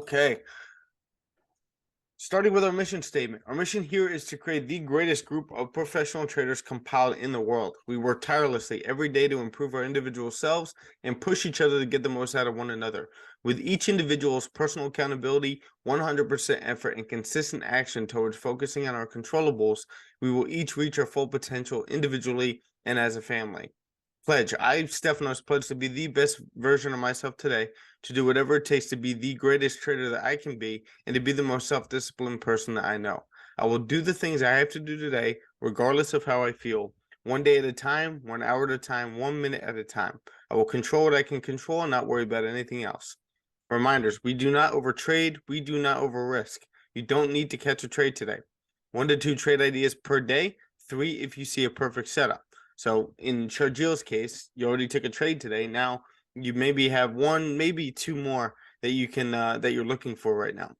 Okay. Starting with our mission statement. Our mission here is to create the greatest group of professional traders compiled in the world. We work tirelessly every day to improve our individual selves and push each other to get the most out of one another. With each individual's personal accountability, 100% effort, and consistent action towards focusing on our controllables, we will each reach our full potential individually and as a family. Pledge. I, Stefanos, pledge to be the best version of myself today, to do whatever it takes to be the greatest trader that I can be, and to be the most self-disciplined person that I know. I will do the things I have to do today, regardless of how I feel, one day at a time, 1 hour at a time, 1 minute at a time. I will control what I can control and not worry about anything else. Reminders. We do not overtrade. We do not over-risk. You don't need to catch a trade today. 1 to 2 trade ideas per day, 3 if you see a perfect setup. So in Sharjil's case, you already took a trade today. Now you maybe have 1, maybe 2 more that you can that you're looking for right now.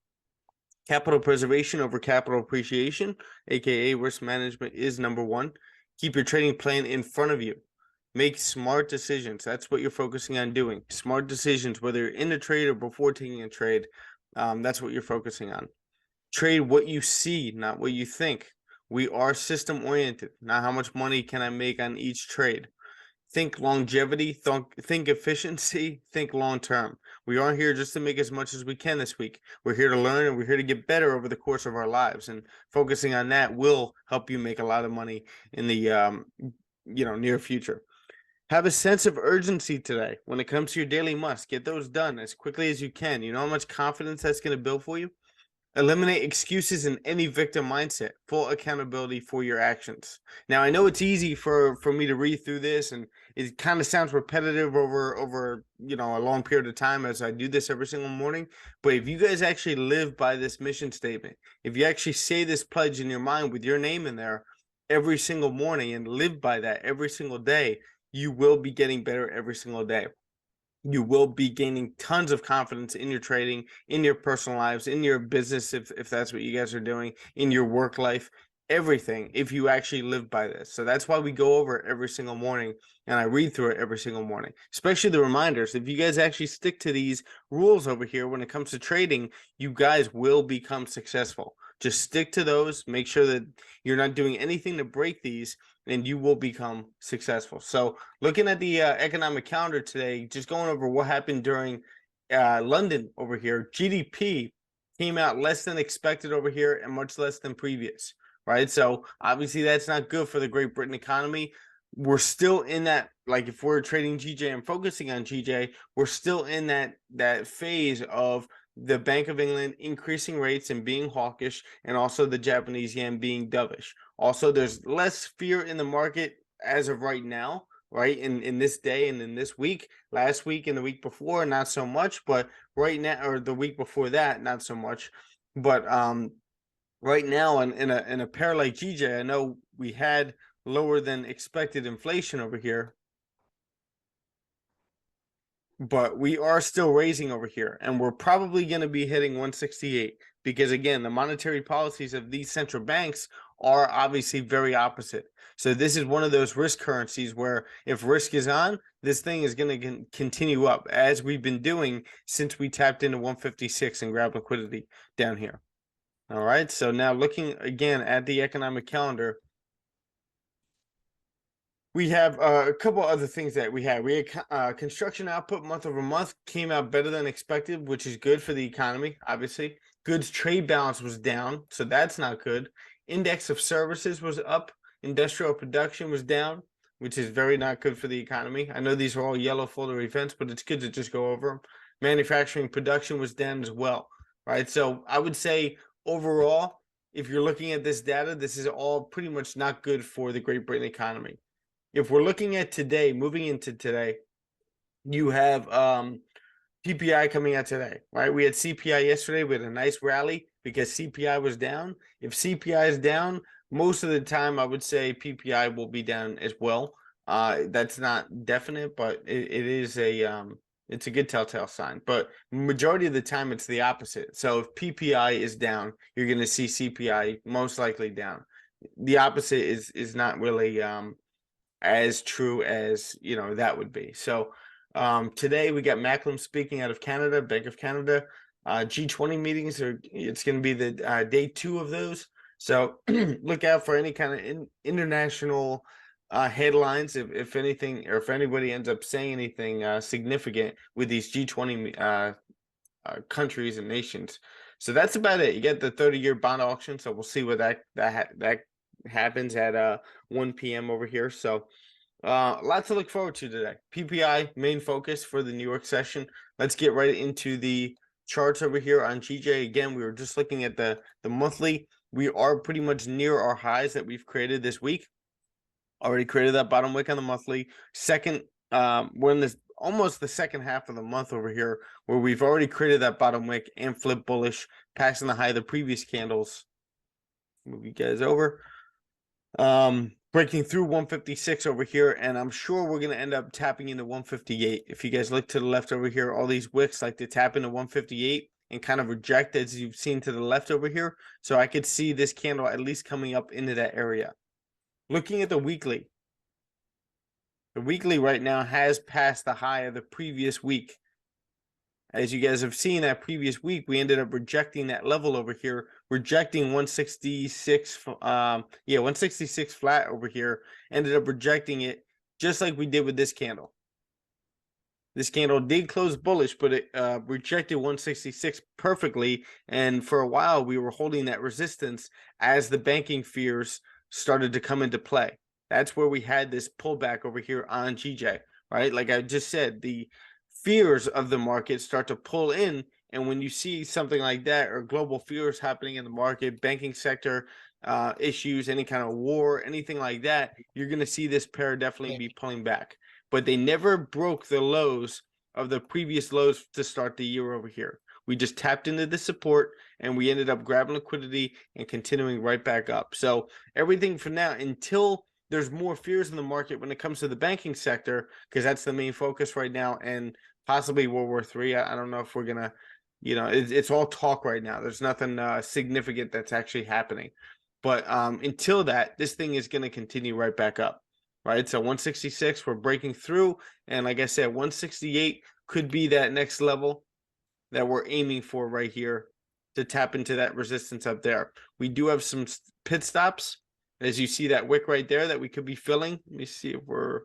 Capital preservation over capital appreciation, aka risk management, is number 1. Keep your trading plan in front of you. Make smart decisions. That's what you're focusing on doing. Smart decisions, whether you're in a trade or before taking a trade. That's what you're focusing on. Trade what you see, not what you think. We are system oriented. Not how much money can I make on each trade. Think longevity, think efficiency, think long term. We aren't here just to make as much as we can this week. We're here to learn and we're here to get better over the course of our lives. And focusing on that will help you make a lot of money in the near future. Have a sense of urgency today when it comes to your daily must. Get those done as quickly as you can. You know how much confidence that's going to build for you? Eliminate excuses and any victim mindset. Full accountability for your actions. Now, I know it's easy for me to read through this, and it kind of sounds repetitive over a long period of time as I do this every single morning. But if you guys actually live by this mission statement, if you actually say this pledge in your mind with your name in there every single morning and live by that every single day, you will be getting better every single day. You will be gaining tons of confidence in your trading, in your personal lives, in your business, if that's what you guys are doing, in your work life, everything, if you actually live by this. So that's why we go over it every single morning, and I read through it every single morning, especially the reminders. If you guys actually stick to these rules over here when it comes to trading, you guys will become successful. Just stick to those. Make sure that you're not doing anything to break these, and you will become successful. So looking at the economic calendar today, just going over what happened during London over here, GDP came out less than expected over here and much less than previous, right? So obviously that's not good for the Great Britain economy. We're still in that, like if we're trading GJ and focusing on GJ, we're still in that phase of the Bank of England increasing rates and being hawkish, and also the Japanese yen being dovish. Also, there's less fear in the market as of right now, right? In this day and in this week. Last week and the week before, not so much, but right now, or the week before that, not so much. But right now, in a pair like GJ, I know we had lower than expected inflation over here, but we are still raising over here, and we're probably going to be hitting 168 because, again, the monetary policies of these central banks are obviously very opposite. So this is one of those risk currencies where if risk is on, this thing is going to continue up, as we've been doing since we tapped into 156 and grabbed liquidity down here. All right, so now looking again at the economic calendar, we have a couple other things that we had. We had construction output month over month came out better than expected, which is good for the economy, obviously. Goods trade balance was down, so that's not good. Index of services was up. Industrial production was down, which is very not good for the economy. I know these are all yellow folder events, but it's good to just go over them. Manufacturing production was down as well, right? So I would say overall, if you're looking at this data, this is all pretty much not good for the Great Britain economy. If we're looking at today, moving into today, you have PPI coming out today, right? We had CPI yesterday. We had a nice rally because CPI was down. If CPI is down, most of the time I would say PPI will be down as well. That's not definite, but it is it's a good telltale sign. But majority of the time it's the opposite. So if PPI is down, you're going to see CPI most likely down. The opposite is not really as true as that would be. So today we got Macklem speaking out of Canada, Bank of Canada. G20 meetings it's going to be the day 2 of those. So look out for any kind of international headlines if anything, or if anybody ends up saying anything significant with these G20 countries and nations. So that's about it. You get the 30-year bond auction. So we'll see what that happens at 1 p.m. over here. So lots to look forward to today. PPI main focus for the New York session. Let's get right into the charts over here on GJ. Again, we were just looking at the monthly. We are pretty much near our highs that we've created this week. Already created that bottom wick on the monthly. Second, we're in this almost the second half of the month over here, where we've already created that bottom wick and flipped bullish, passing the high of the previous candles. Move you guys over. Breaking through 156 over here, and I'm sure we're going to end up tapping into 158. If you guys look to the left over here, all these wicks like to tap into 158 and kind of reject, as you've seen to the left over here. So I could see this candle at least coming up into that area. Looking at the weekly right now has passed the high of the previous week. As you guys have seen, that previous week, we ended up rejecting that level over here, rejecting 166, 166 flat over here, ended up rejecting it just like we did with this candle. This candle did close bullish, but it rejected 166 perfectly. And for a while, we were holding that resistance as the banking fears started to come into play. That's where we had this pullback over here on GJ, right? Like I just said, the fears of the market start to pull in. And when you see something like that, or global fears happening in the market, banking sector issues, any kind of war, anything like that, you're going to see this pair definitely be pulling back. But they never broke the lows of the previous lows to start the year over here. We just tapped into the support and we ended up grabbing liquidity and continuing right back up. So everything from now until there's more fears in the market when it comes to the banking sector, because that's the main focus right now, and possibly World War III. I don't know if we're going to, it's all talk right now. There's nothing significant that's actually happening. But until that, this thing is going to continue right back up. Right, so 166, we're breaking through, and like I said, 168 could be that next level that we're aiming for right here to tap into that resistance up there. We do have some pit stops, as you see that wick right there that we could be filling. Let me see if we're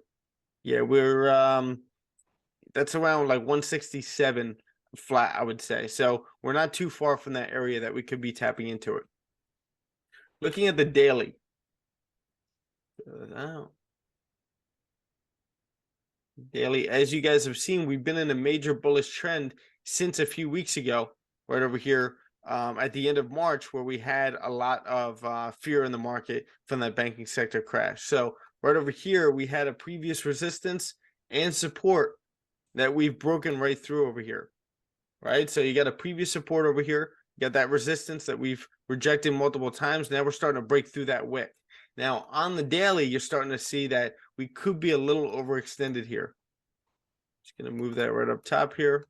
that's around like 167 flat, I would say. So we're not too far from that area that we could be tapping into it. Looking at the daily. Daily, as you guys have seen, we've been in a major bullish trend since a few weeks ago, right over here at the end of March, where we had a lot of fear in the market from that banking sector crash. So right over here, we had a previous resistance and support that we've broken right through over here, right? So you got a previous support over here, you got that resistance that we've rejected multiple times. Now we're starting to break through that wick. Now, on the daily, you're starting to see that we could be a little overextended here. Just going to move that right up top here.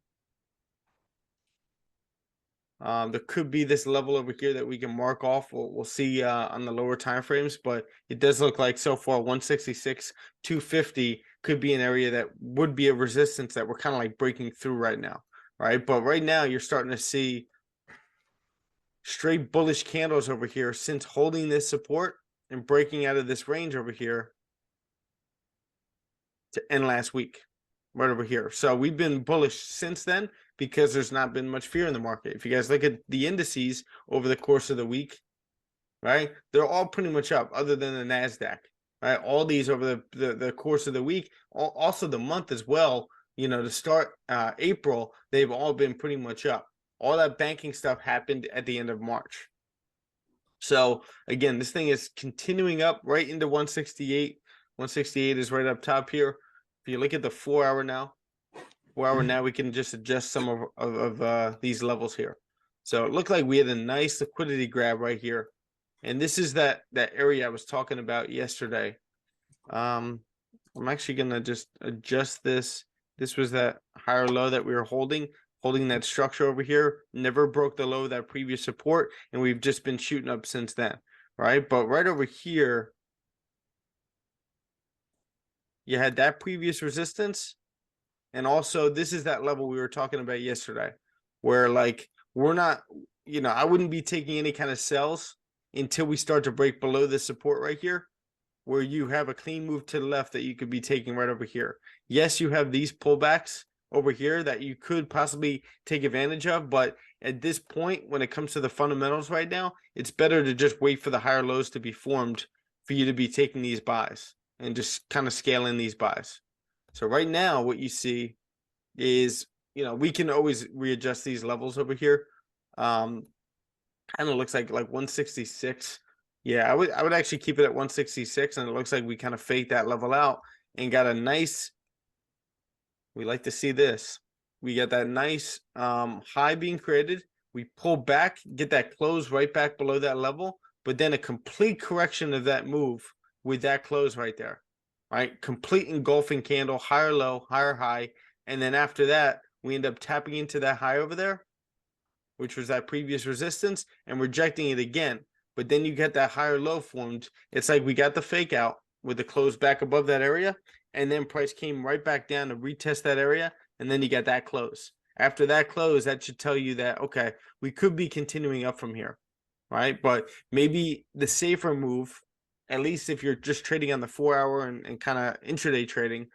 There could be this level over here that we can mark off. We'll see on the lower time frames, but it does look like so far 166, 250 could be an area that would be a resistance that we're kind of like breaking through right now, right? But right now, you're starting to see straight bullish candles over here since holding this support and breaking out of this range over here to end last week, right over here. So we've been bullish since then because there's not been much fear in the market. If you guys look at the indices over the course of the week, right, they're all pretty much up other than the NASDAQ, right? All these over the course of the week, also the month as well, to start April, they've all been pretty much up. All that banking stuff happened at the end of March. So again, this thing is continuing up right into 168. 168 is right up top here. If you look at the 4 hour now, we can just adjust some of these levels here. So it looked like we had a nice liquidity grab right here. And this is that area I was talking about yesterday. I'm actually going to just adjust this. This was that higher low that we were holding that structure over here, never broke the low of that previous support, and we've just been shooting up since then, right? But right over here, you had that previous resistance, and also this is that level we were talking about yesterday, where like we're not, I wouldn't be taking any kind of sells until we start to break below this support right here, where you have a clean move to the left that you could be taking right over here. Yes, you have these pullbacks over here that you could possibly take advantage of, but at this point, when it comes to the fundamentals right now, it's better to just wait for the higher lows to be formed for you to be taking these buys and just kind of scaling these buys. So right now, what you see is, we can always readjust these levels over here. Kind of looks like 166. Yeah, I would actually keep it at 166, and it looks like we kind of faked that level out and got a nice. We like to see this. We get that nice high being created. We pull back, get that close right back below that level, but then a complete correction of that move with that close right there. Right, complete engulfing candle, higher low, higher high, and then after that, we end up tapping into that high over there, which was that previous resistance, and rejecting it again. But then you get that higher low formed. It's like we got the fake out with the close back above that area, and then price came right back down to retest that area, and then you got that close. After that close, that should tell you that, okay, we could be continuing up from here, right? But maybe the safer move, at least if you're just trading on the 4-hour and kind of intraday trading,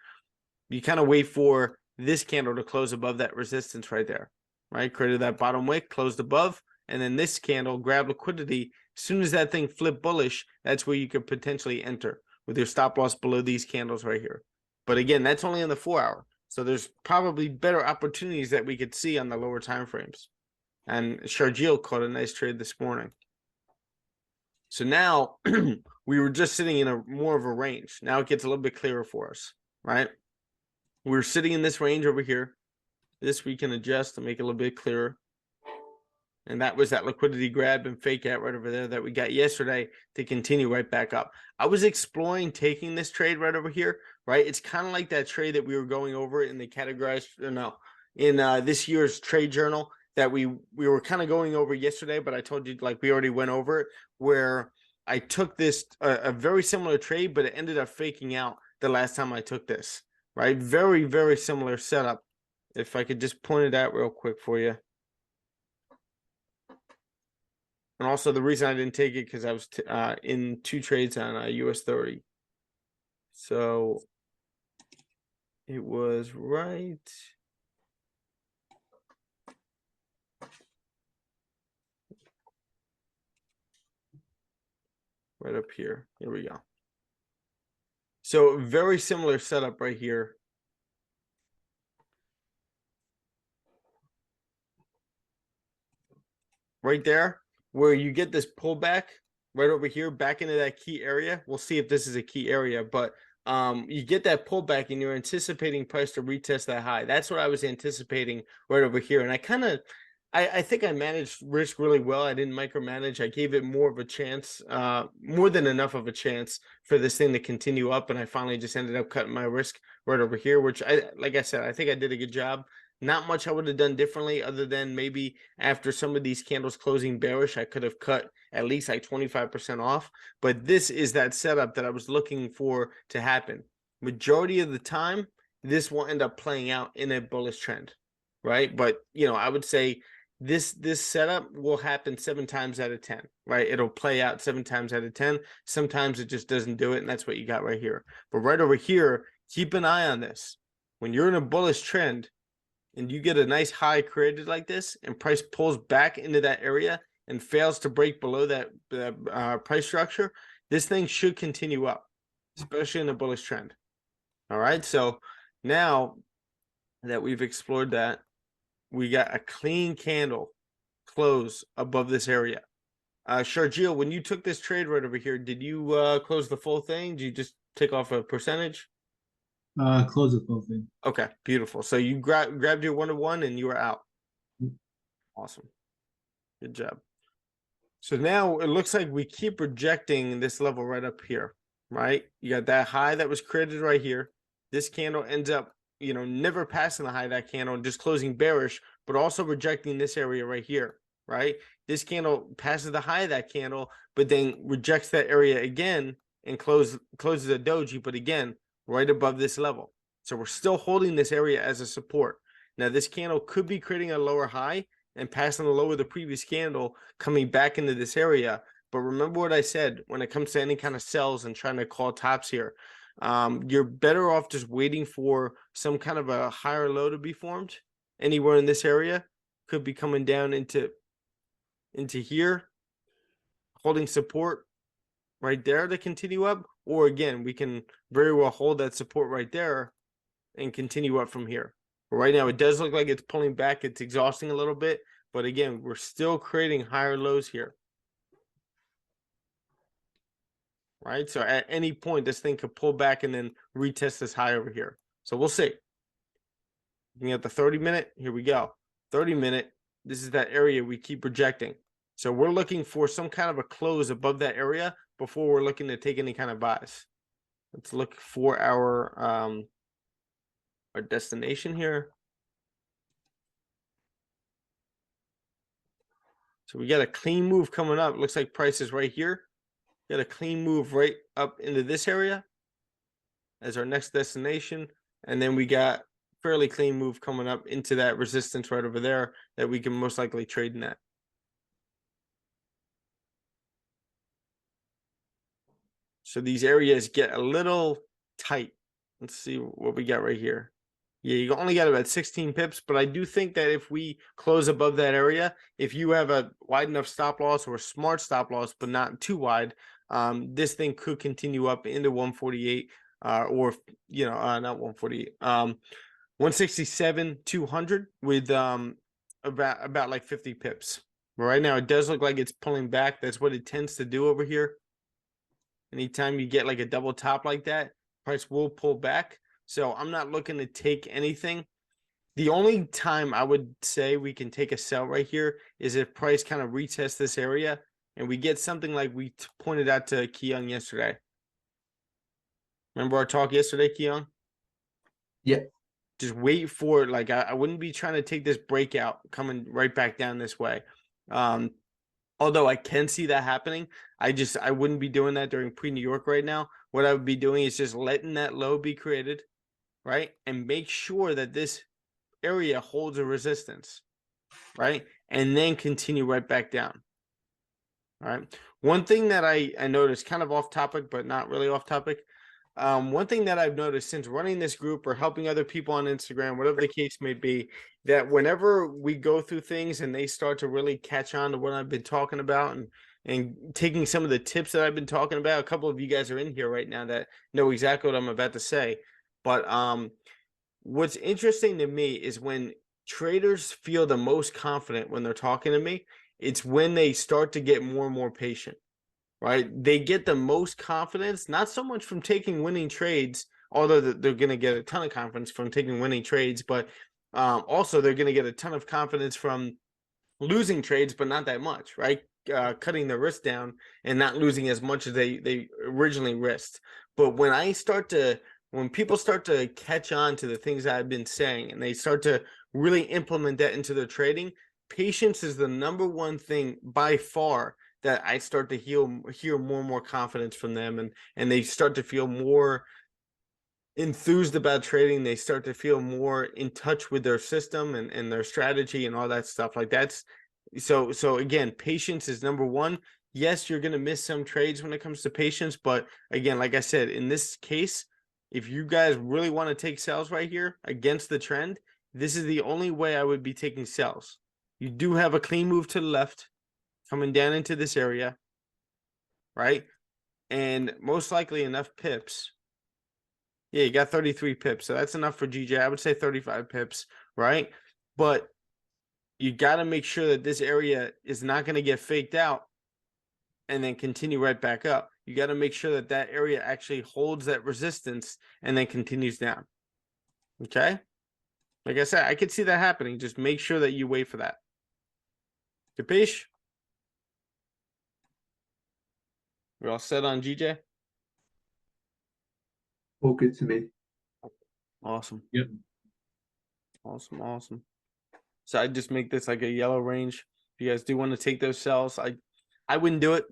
you kind of wait for this candle to close above that resistance right there, right? Created that bottom wick, closed above, and then this candle grab liquidity. As soon as that thing flip bullish, that's where you could potentially enter with your stop loss below these candles right here. But again, that's only on the 4-hour. So there's probably better opportunities that we could see on the lower time frames. And Sharjeel caught a nice trade this morning. So now we were just sitting in a more of a range. Now it gets a little bit clearer for us, right? We're sitting in this range over here. This we can adjust to make it a little bit clearer. And that was that liquidity grab and fake out right over there that we got yesterday to continue right back up. I was exploring taking this trade right over here, right? It's kind of like that trade that we were going over in the in this year's trade journal that we were kind of going over yesterday, but I told you we already went over it, where I took this a very similar trade, but it ended up faking out the last time I took this, right? Very, very similar setup. If I could just point it out real quick for you. And also the reason I didn't take it because I was in 2 trades on US 30. So it was right up here. Here we go. So very similar setup right here. Right there, where you get this pullback right over here back into that key area. We'll see if this is a key area, but you get that pullback and you're anticipating price to retest that high. That's what I was anticipating right over here. And I think I managed risk really well. I didn't micromanage. I gave it more of a chance, more than enough of a chance for this thing to continue up. And I finally just ended up cutting my risk right over here, which like I said, I think I did a good job. Not much I would have done differently other than maybe after some of these candles closing bearish, I could have cut at least 25% off. But this is that setup that I was looking for to happen. Majority of the time, this will end up playing out in a bullish trend, right? But, I would say this setup will happen 7 times out of 10, right? It'll play out 7 times out of 10. Sometimes it just doesn't do it, and that's what you got right here. But right over here, keep an eye on this. When you're in a bullish trend, and you get a nice high created like this, and price pulls back into that area and fails to break below that price structure, this thing should continue up, especially in a bullish trend. All right, so now that we've explored that, we got a clean candle close above this area. Sharjeel, when you took this trade right over here, did you close the full thing? Did you just take off a percentage? Close the full thing. Okay, beautiful. So you grabbed your 1-to-1 and you were out. Awesome. Good job. So now it looks like we keep rejecting this level right up here, right? You got that high that was created right here. This candle ends up, never passing the high of that candle and just closing bearish, but also rejecting this area right here, right? This candle passes the high of that candle, but then rejects that area again and closes a doji, but again, right above this level. So we're still holding this area as a support. Now this candle could be creating a lower high, and passing the low of the previous candle, coming back into this area. But remember what I said when it comes to any kind of sells and trying to call tops here. You're better off just waiting for some kind of a higher low to be formed anywhere in this area. Could be coming down into here, holding support right there to continue up. Or again, we can very well hold that support right there and continue up from here. But right now, it does look like it's pulling back. It's exhausting a little bit. But again, we're still creating higher lows here. Right? So at any point, this thing could pull back and then retest this high over here. So we'll see. Looking at the 30-minute, here we go. 30-minute, this is that area we keep projecting. So we're looking for some kind of a close above that area before we're looking to take any kind of buys. Let's look for our destination here. So we got a clean move coming up. Looks like price is right here. Got a clean move right up into this area as our next destination. And then we got fairly clean move coming up into that resistance right over there that we can most likely trade in that. So these areas get a little tight. Let's see what we got right here. Yeah, you only got about 16 pips, but I do think that if we close above that area, if you have a wide enough stop loss or a smart stop loss, but not too wide, this thing could continue up into 148 or, not 148, 167, 200 with about like 50 pips. But right now, it does look like it's pulling back. That's what it tends to do over here. Anytime you get like a double top like that, price will pull back. So I'm not looking to take anything. The only time I would say we can take a sell right here is if price kind of retests this area and we get something like we pointed out to Keyoung yesterday. Remember our talk yesterday, Keyoung? Yeah. Just wait for it. Like I wouldn't be trying to take this breakout coming right back down this way. Although I can see that happening, I wouldn't be doing that during pre-New York right now. What I would be doing is just letting that low be created, right? And make sure that this area holds a resistance, right? And then continue right back down. All right. One thing that I noticed, kind of off topic, but not really off topic. One thing that I've noticed since running this group or helping other people on Instagram, whatever the case may be, that whenever we go through things and they start to really catch on to what I've been talking about and taking some of the tips that I've been talking about, a couple of you guys are in here right now that know exactly what I'm about to say. But what's interesting to me is when traders feel the most confident when they're talking to me, it's when they start to get more and more patient. Right? They get the most confidence, not so much from taking winning trades, although they're going to get a ton of confidence from taking winning trades, but also they're going to get a ton of confidence from losing trades, but not that much, right? Cutting the risk down and not losing as much as they originally risked. But when people start to catch on to the things that I've been saying and they start to really implement that into their trading, patience is the number one thing by far that I start to hear more and more confidence from them, and they start to feel more enthused about trading. They start to feel more in touch with their system and their strategy and all that stuff. Like that's so again, patience is number one. Yes, you're gonna miss some trades when it comes to patience, but again, like I said, in this case, if you guys really want to take sells right here against the trend, this is the only way I would be taking sells. You do have a clean move to the left coming down into this area, right? And most likely enough pips. Yeah, you got 33 pips. So that's enough for GJ. I would say 35 pips, right? But you got to make sure that this area is not going to get faked out and then continue right back up. You got to make sure that that area actually holds that resistance and then continues down. Okay? Like I said, I could see that happening. Just make sure that you wait for that. Capiche? We're all set on GJ? All good to me. Awesome. Yep. Awesome. So I just make this like a yellow range. If you guys do want to take those sells, I wouldn't do it.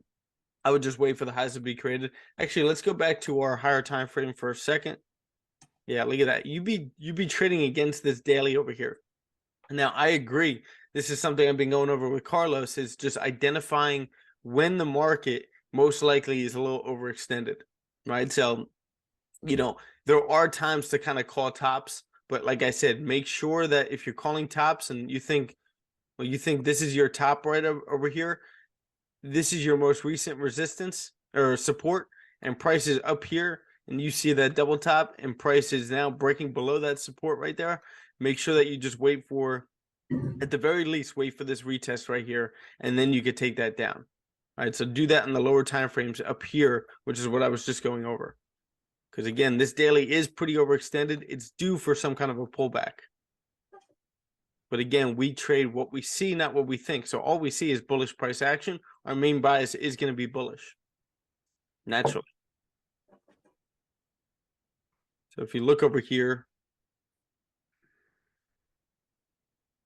I would just wait for the highs to be created. Actually, let's go back to our higher time frame for a second. Yeah, look at that. You be trading against this daily over here. Now, I agree this is something I've been going over with Carlos, is just identifying when the market most likely is a little overextended, right? So, you know, there are times to kind of call tops, but like I said, make sure that if you're calling tops and you think, well, you think this is your top right over here, this is your most recent resistance or support, and price is up here, and you see that double top and price is now breaking below that support right there, make sure that you just wait for, at the very least, wait for this retest right here, and then you could take that down. All right, so do that in the lower time frames up here, which is what I was just going over. Because again, this daily is pretty overextended. It's due for some kind of a pullback. But again, we trade what we see, not what we think. So all we see is bullish price action. Our main bias is going to be bullish, naturally. So if you look over here,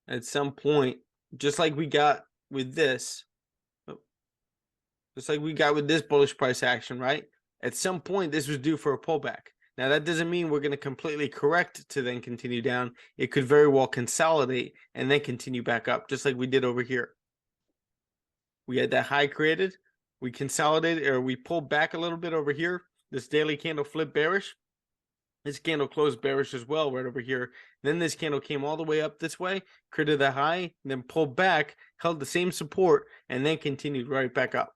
at some point, just like we got with this, bullish price action, right? At some point, this was due for a pullback. Now, that doesn't mean we're going to completely correct to then continue down. It could very well consolidate and then continue back up, just like we did over here. We had that high created. We consolidated, or we pulled back a little bit over here. This daily candle flipped bearish. This candle closed bearish as well right over here. Then this candle came all the way up this way, created the high, then pulled back, held the same support, and then continued right back up.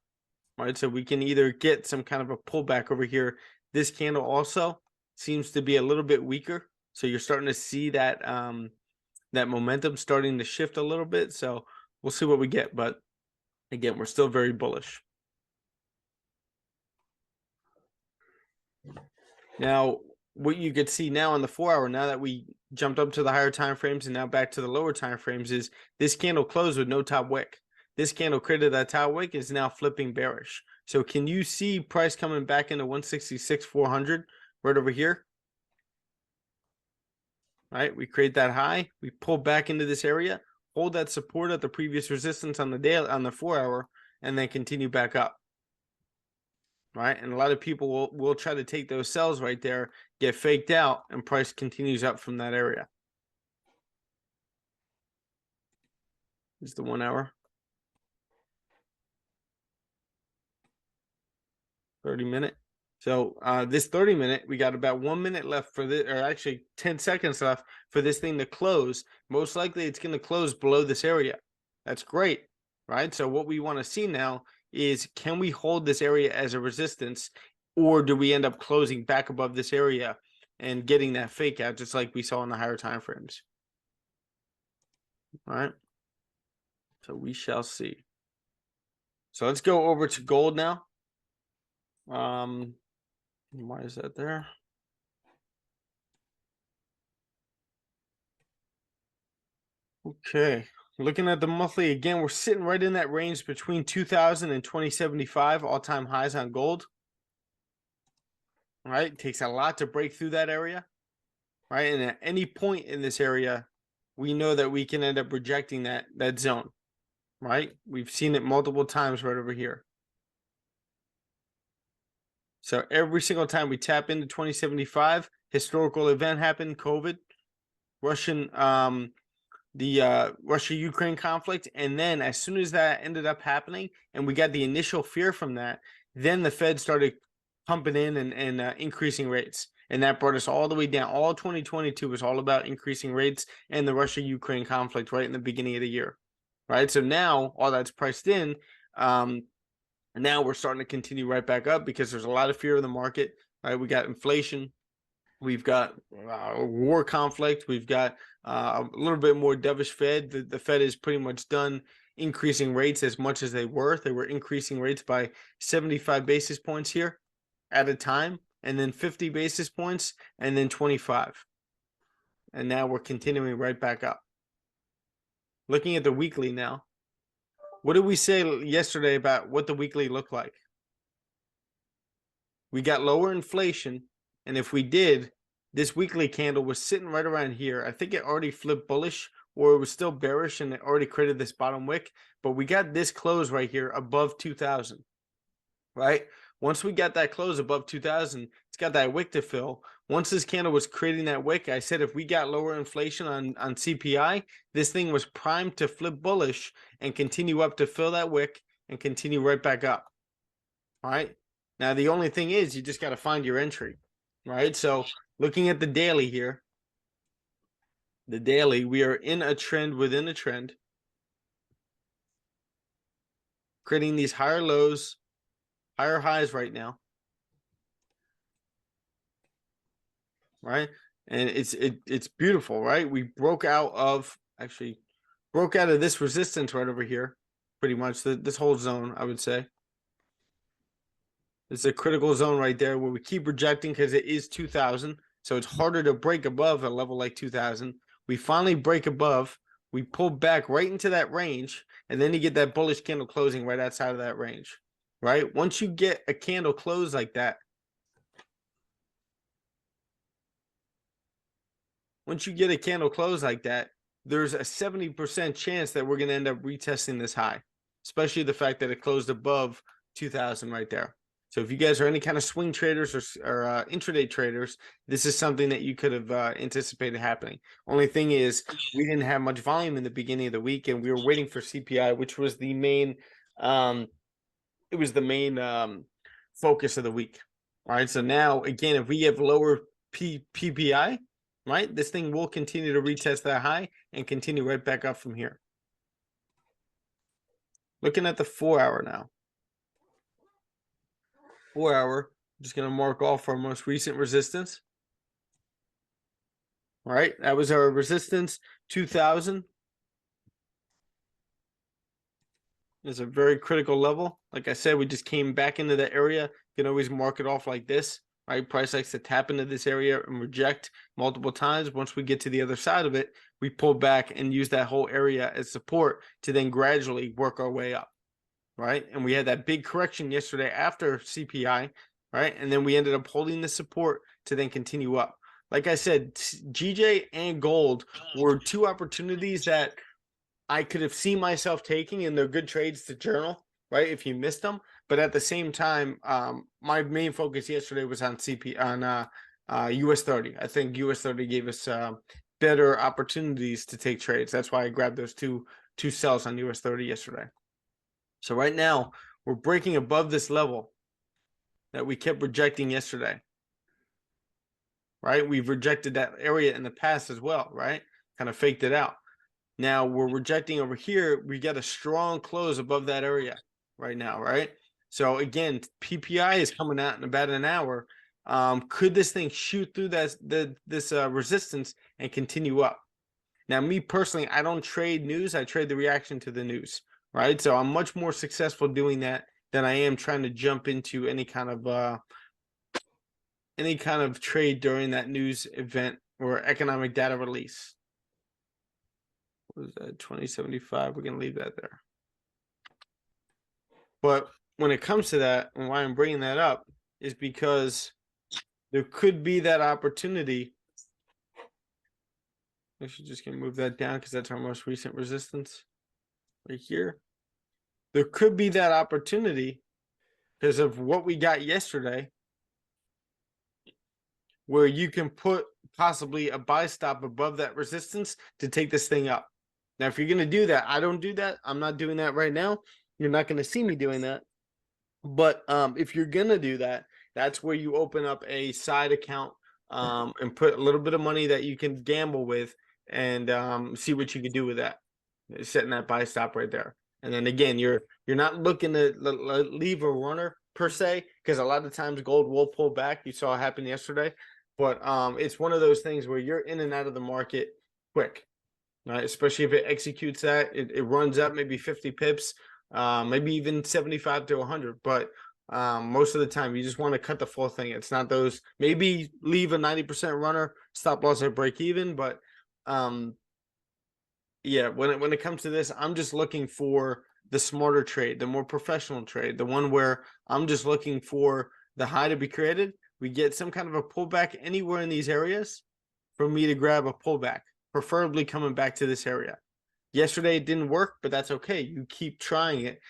All right, so we can either get some kind of a pullback over here. This candle also seems to be a little bit weaker, so you're starting to see that that momentum starting to shift a little bit. So we'll see what we get, but again, we're still very bullish. Now, what you could see now on the 4-hour, now that we jumped up to the higher time frames and now back to the lower time frames, is this candle closed with no top wick. This candle created that top wick, is now flipping bearish. So can you see price coming back into 166,400 right over here? All right, we create that high, we pull back into this area, hold that support at the previous resistance on the daily, on the 4-hour, and then continue back up. Right, and a lot of people will try to take those sells right there, get faked out, and price continues up from that area. Is the 1-hour. 30-minute. So this 30-minute, we got about 1 minute left for this, or actually 10 seconds left for this thing to close. Most likely it's going to close below this area. That's great, right? So what we want to see now is, can we hold this area as a resistance, or do we end up closing back above this area and getting that fake out, just like we saw in the higher time frames? All right. So we shall see. So let's go over to gold now. Why is that there? Okay, looking at the monthly again, we're sitting right in that range between 2000 and 2075 all-time highs on gold. All right, it takes a lot to break through that area, right? And at any point in this area, we know that we can end up rejecting that zone, right? We've seen it multiple times right over here. So every single time we tap into 2075, historical event happened, COVID, the Russia-Ukraine conflict. And then as soon as that ended up happening and we got the initial fear from that, then the Fed started pumping in and increasing rates. And that brought us all the way down. All 2022 was all about increasing rates and the Russia-Ukraine conflict right in the beginning of the year, right? So now all that's priced in. And now we're starting to continue right back up because there's a lot of fear in the market, right? We got inflation, we've got war conflict, we've got a little bit more dovish Fed. The Fed is pretty much done increasing rates as much as they were. They were increasing rates by 75 basis points here at a time, and then 50 basis points, and then 25. And now we're continuing right back up. Looking at the weekly now. What did we say yesterday about what the weekly looked like? We got lower inflation, and if we did, this weekly candle was sitting right around here. I think it already flipped bullish, or it was still bearish and it already created this bottom wick, but we got this close right here above 2000, right? Once we got that close above 2000, it's got that wick to fill. Once this candle was creating that wick, I said if we got lower inflation on CPI, this thing was primed to flip bullish and continue up to fill that wick and continue right back up. All right. Now, the only thing is you just got to find your entry, right? So looking at the daily here, the daily, we are in a trend within a trend, creating these higher lows, higher highs right now. Right. And it's beautiful, right? We broke out of this resistance right over here, pretty much this whole zone, I would say. It's a critical zone right there where we keep rejecting because it is 2000. So it's harder to break above a level like 2000. We finally break above. We pull back right into that range. And then you get that bullish candle closing right outside of that range, right? Once you get a candle close like that, there's a 70% chance that we're going to end up retesting this high, especially the fact that it closed above 2000 right there. So if you guys are any kind of swing traders or intraday traders, this is something that you could have anticipated happening. Only thing is we didn't have much volume in the beginning of the week, and we were waiting for CPI, which was the main focus of the week. All right. So now, again, if we have lower PPI, right, this thing will continue to retest that high and continue right back up from here. Looking at the 4-hour now. 4-hour, just going to mark off our most recent resistance. All right, that was our resistance, 2000. It's a very critical level. Like I said, we just came back into that area. You can always mark it off like this, right? Price likes to tap into this area and reject multiple times. Once we get to the other side of it, we pull back and use that whole area as support to then gradually work our way up, right? And we had that big correction yesterday after CPI, right? And then we ended up holding the support to then continue up. Like I said, GJ and gold were two opportunities that I could have seen myself taking, and they're good trades to journal, right? If you missed them. But at the same time, my main focus yesterday was on US 30. I think US 30 gave us better opportunities to take trades. That's why I grabbed those two sells on US 30 yesterday. So right now, we're breaking above this level that we kept rejecting yesterday, right? We've rejected that area in the past as well, right? Kind of faked it out. Now we're rejecting over here. We got a strong close above that area right now, right? So again, PPI is coming out in about an hour. Could this thing shoot through this resistance and continue up? Now, me personally, I don't trade news. I trade the reaction to the news, right? So I'm much more successful doing that than I am trying to jump into any kind of trade during that news event or economic data release. What was that? 2075. We're going to leave that there. But when it comes to that, and why I'm bringing that up is because there could be that opportunity. I should just gonna move that down because that's our most recent resistance right here. There could be that opportunity because of what we got yesterday, where you can put possibly a buy stop above that resistance to take this thing up. Now, if you're going to do that, I don't do that. I'm not doing that right now. You're not going to see me doing that. But if you're going to do that, that's where you open up a side account and put a little bit of money that you can gamble with and see what you can do with that. Setting that buy stop right there. And then again, you're not looking to leave a runner per se, because a lot of times gold will pull back. You saw it happen yesterday. But it's one of those things where you're in and out of the market quick. Right, especially if it executes that, it runs up maybe 50 pips, maybe even 75 to 100. But most of the time, you just want to cut the full thing. It's not those. Maybe leave a 90% runner, stop loss at break even. But yeah, when it comes to this, I'm just looking for the smarter trade, the more professional trade, the one where I'm just looking for the high to be created. We get some kind of a pullback anywhere in these areas for me to grab a pullback. Preferably coming back to this area. Yesterday it didn't work, but that's okay. You keep trying it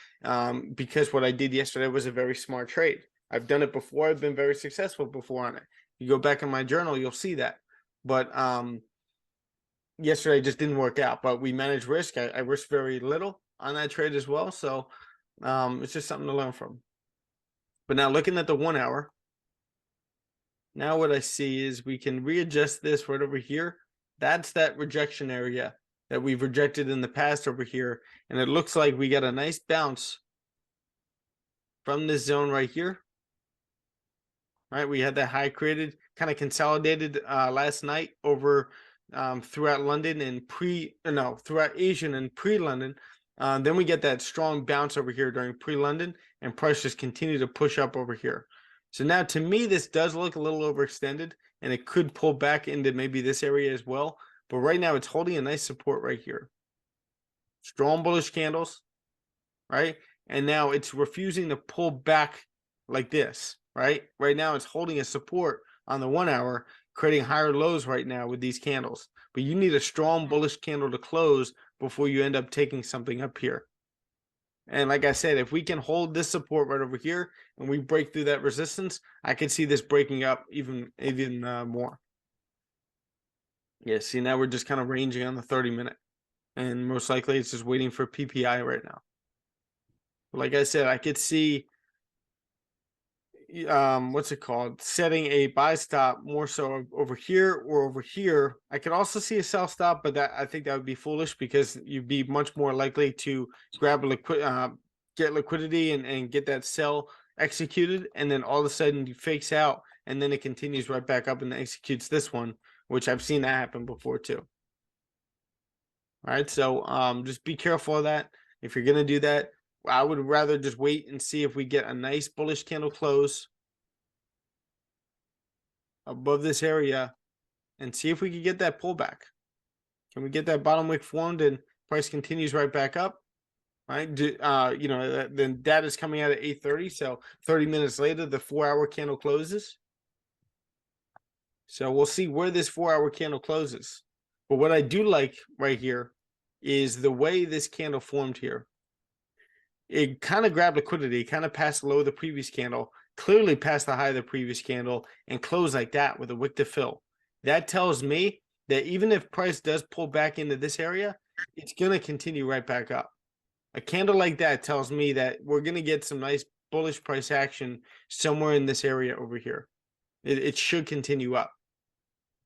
because what I did yesterday was a very smart trade. I've done it before. I've been very successful before on it. You go back in my journal, you'll see that. But yesterday just didn't work out. But we managed risk. I risked very little on that trade as well. So it's just something to learn from. But now looking at the 1 hour, now what I see is we can readjust this right over here. That's that rejection area that we've rejected in the past over here. And it looks like we got a nice bounce from this zone right here. Right, we had that high created, kind of consolidated last night over throughout London and throughout Asian and pre-London. Then we get that strong bounce over here during pre-London, and price just continue to push up over here. So now to me, this does look a little overextended, and it could pull back into maybe this area as well. But right now it's holding a nice support right here. Strong bullish candles, right? And now it's refusing to pull back like this, right? Right now it's holding a support on the 1 hour, creating higher lows right now with these candles. But you need a strong bullish candle to close before you end up taking something up here. And like I said, if we can hold this support right over here and we break through that resistance, I could see this breaking up even more. Yeah, see, now we're just kind of ranging on the 30-minute. And most likely it's just waiting for PPI right now. Like I said, I could see what's it called, setting a buy stop more so over here or over here. I could also see a sell stop, but I think that would be foolish because you'd be much more likely to grab get liquidity and get that sell executed, and then all of a sudden you fakes out and then it continues right back up and executes this one, which I've seen that happen before too. All right, so just be careful of that. If you're gonna do that, I would rather just wait and see if we get a nice bullish candle close above this area and see if we can get that pullback. Can we get that bottom wick formed and price continues right back up? Right? Then that is coming out at 8:30. So 30 minutes later, the 4 hour candle closes. So we'll see where this 4 hour candle closes. But what I do like right here is the way this candle formed here. It kind of grabbed liquidity, kind of passed low the previous candle, clearly past the high of the previous candle, and closed like that with a wick to fill. That tells me that even if price does pull back into this area, it's going to continue right back up. A candle like that tells me that we're going to get some nice bullish price action somewhere in this area over here. It should continue up.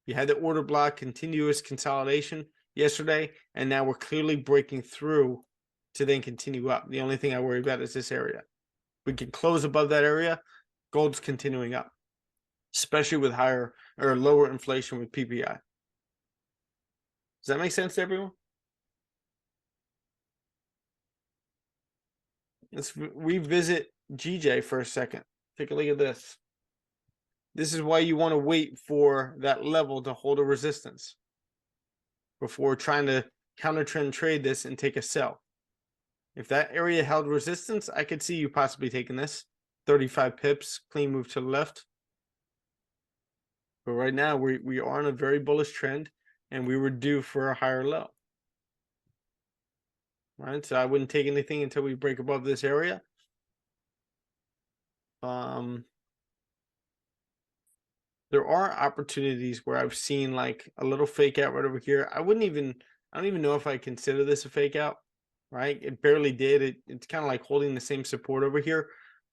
You had the order block continuous consolidation yesterday, and now we're clearly breaking through to then continue up. The only thing I worry about is this area. We can close above that area, gold's continuing up, especially with higher or lower inflation with PPI. Does that make sense to everyone? Let's revisit GJ for a second. Take a look at this. This is why you want to wait for that level to hold a resistance before trying to counter trend trade this and take a sell. If that area held resistance, I could see you possibly taking this 35 pips, clean move to the left. But right now we are on a very bullish trend and we were due for a higher low. All right, so I wouldn't take anything until we break above this area. There are opportunities where I've seen like a little fake out right over here. I don't even know if I consider this a fake out, right? It barely did. It's kind of like holding the same support over here.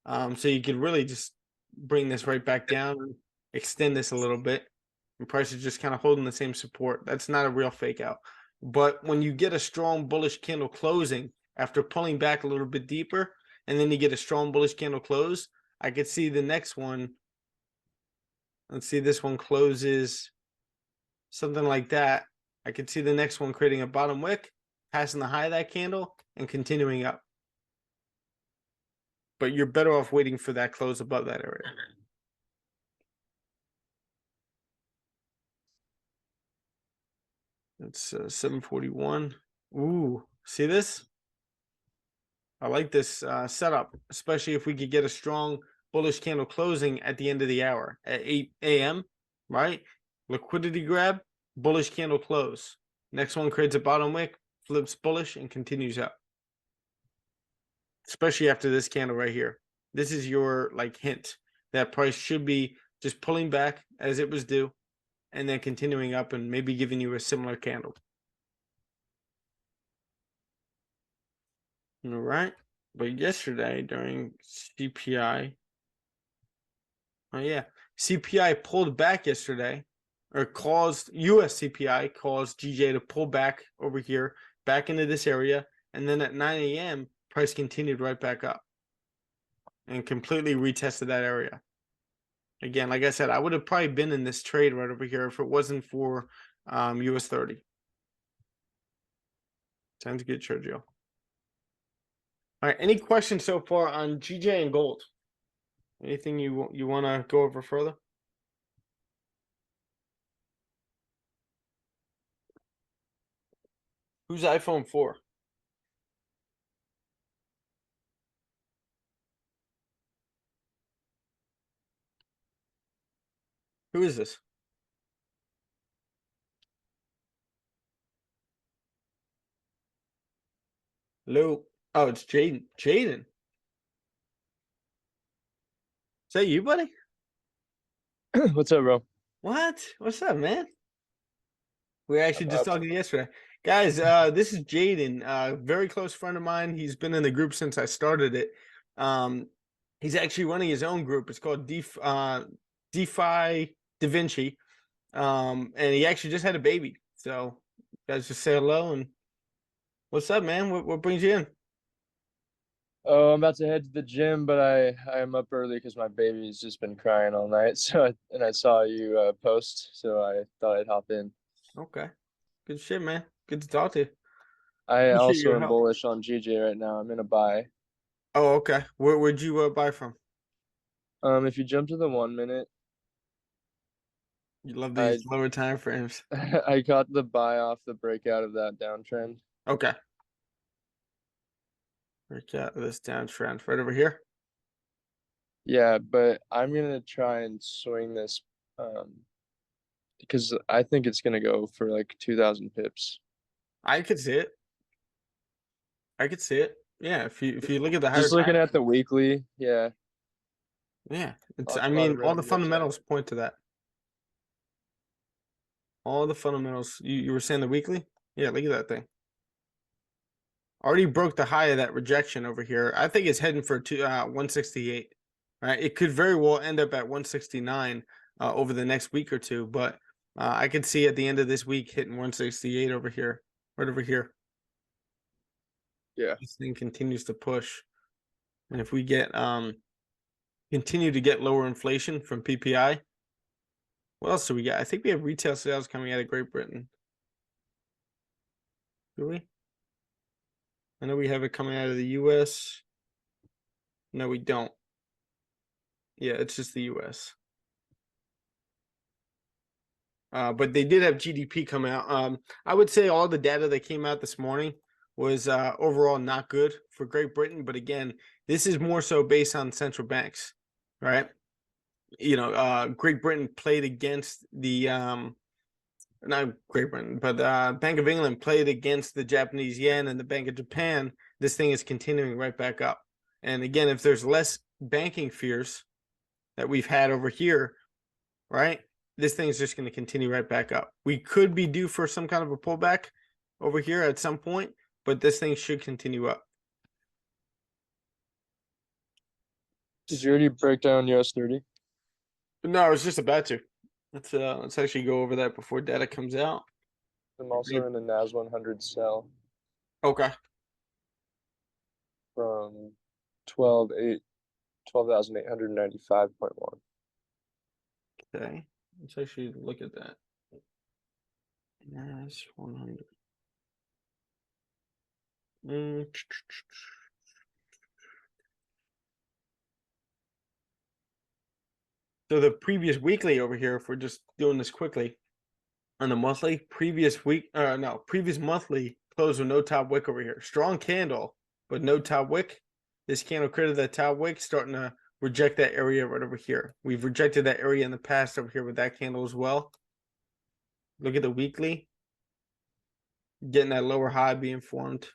So you could really just bring this right back down and extend this a little bit. And price is just kind of holding the same support. That's not a real fake out. But when you get a strong bullish candle closing after pulling back a little bit deeper, and then you get a strong bullish candle close, I could see the next one. Let's see, this one closes something like that. I could see the next one creating a bottom wick, passing the high of that candle, and continuing up. But you're better off waiting for that close above that area. It's 741. Ooh, see this? I like this setup, especially if we could get a strong bullish candle closing at the end of the hour at 8 a.m., right? Liquidity grab, bullish candle close. Next one creates a bottom wick, flips bullish, and continues up. Especially after this candle right here. This is your like hint. that price should be just pulling back as it was due and then continuing up and maybe giving you a similar candle. All right. But yesterday during CPI, oh yeah, CPI pulled back yesterday, or caused US CPI caused GJ to pull back over here, back into this area, and then at 9 a.m. price continued right back up and completely retested that area. Again, like I said, I would have probably been in this trade right over here if it wasn't for US 30. Sounds good, Sergio. All right, any questions so far on GJ and gold? Anything you want to go over further? Who's iPhone 4? Who is this? Hello. Oh, it's Jaden. Jaden. Is that you, buddy? What's up, bro? What? What's up, man? We were actually just up? talking yesterday. Guys, this is Jaden, very close friend of mine. He's been in the group since I started it. He's actually running his own group. It's called DeFi Da Vinci. And he actually just had a baby. So guys just say hello and what's up, man? What brings you in? Oh, I'm about to head to the gym, but I'm up early because my baby's just been crying all night. So I saw you post, so I thought I'd hop in. Okay. Good shit, man. Good to talk to you. I Appreciate also your am help. bullish on GJ right now. I'm in a buy. Oh, okay. Where'd you buy from? If you jump to the 1 minute, You love these lower time frames. I got the buy off the breakout of that downtrend. Okay. Break out this downtrend right over here. Yeah, but I'm gonna try and swing this because I think it's gonna go for like 2,000 pips. I could see it. I could see it. Yeah, if you look at the higher Just looking time, at the weekly, yeah. yeah, it's. A I lot of mean, all room the to the fundamentals point to that. All the fundamentals. You were saying the weekly? Yeah, look at that thing. Already broke the high of that rejection over here. I think it's heading for 168. Right, it could very well end up at 169 over the next week or two, but I could see at the end of this week hitting 168 over here, right over here. Yeah. This thing continues to push, and if we get continue to get lower inflation from PPI, what else do we got? I think we have retail sales coming out of Great Britain. Do we? I know we have it coming out of the US. No, we don't. Yeah, it's just the US. But they did have GDP come out. I would say all the data that came out this morning was overall not good for Great Britain. But again, this is more so based on central banks, right? You know, Great Britain played against the not Great Britain, but Bank of England played against the Japanese yen and the Bank of Japan. This thing is continuing right back up. And again, if there's less banking fears that we've had over here, right? This thing is just going to continue right back up. We could be due for some kind of a pullback over here at some point, but this thing should continue up. Did you already break down US 30? No, I was just about to. Let's actually go over that before data comes out. I'm also in the NAS 100 sell Okay. from 12,895.1. Okay. Let's actually look at that. NAS 100. So the previous weekly over here, if we're just doing this quickly, on the monthly, previous monthly close with no top wick over here. Strong candle, but no top wick. This candle created that top wick, starting to reject that area right over here. We've rejected that area in the past over here with that candle as well. Look at the weekly. Getting that lower high being formed.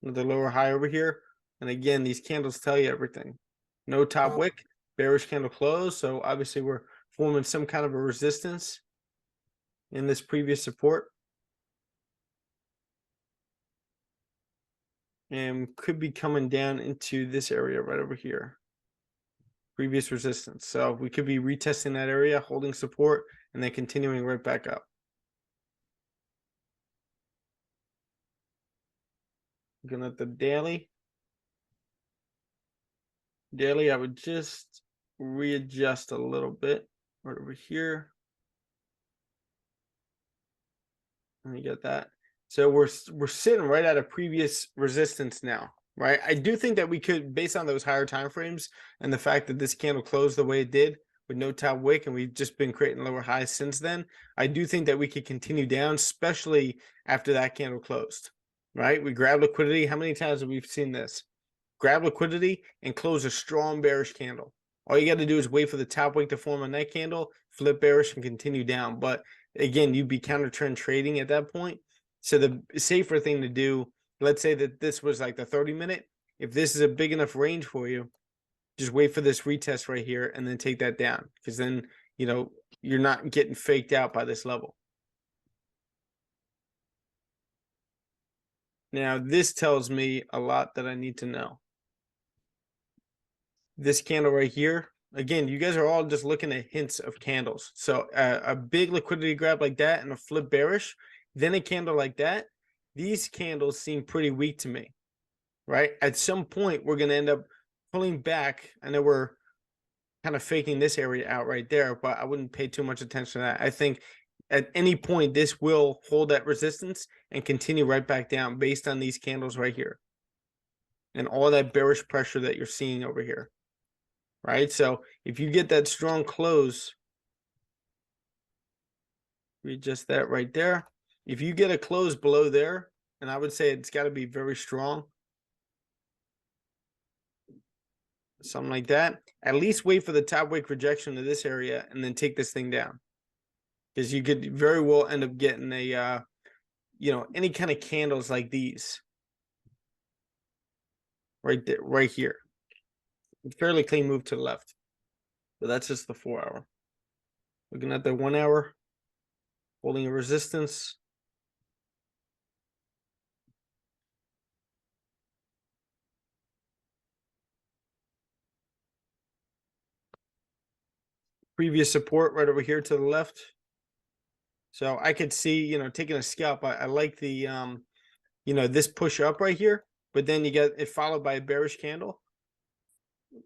The lower high over here. And again, these candles tell you everything. No top wick, bearish candle close. So obviously we're forming some kind of a resistance in this previous support. And could be coming down into this area right over here. Previous resistance. So we could be retesting that area, holding support, and then continuing right back up. Looking at the daily. Daily, I would just readjust a little bit right over here. And you get that. So we're sitting right at a previous resistance now, right? I do think that we could, based on those higher time frames and the fact that this candle closed the way it did with no top wick, and we've just been creating lower highs since then. I do think that we could continue down, especially after that candle closed, right? We grab liquidity. How many times have we seen this? Grab liquidity and close a strong bearish candle. All you got to do is wait for the top wick to form on that candle, flip bearish, and continue down. But again, you'd be counter trend trading at that point. So the safer thing to do, let's say that this was like the 30-minute. If this is a big enough range for you, just wait for this retest right here and then take that down. Because then, you know, you're not getting faked out by this level. Now, this tells me a lot that I need to know. This candle right here, again, you guys are all just looking at hints of candles. So a big liquidity grab like that and a flip bearish, then a candle like that, these candles seem pretty weak to me, right? At some point, we're going to end up pulling back. I know we're kind of faking this area out right there, but I wouldn't pay too much attention to that. I think at any point, this will hold that resistance and continue right back down based on these candles right here and all that bearish pressure that you're seeing over here. Right, so if you get that strong close, readjust that right there. If you get a close below there, and I would say it's got to be very strong, something like that, at least wait for the top wick rejection to this area and then take this thing down, because you could very well end up getting a you know, any kind of candles like these right there, right here. Fairly clean move to the left, but that's just the 4 hour. Looking at the 1 hour, holding a resistance. Previous support right over here to the left. So I could see, you know, taking a scalp. I like the, you know, this push up right here, but then you get it followed by a bearish candle.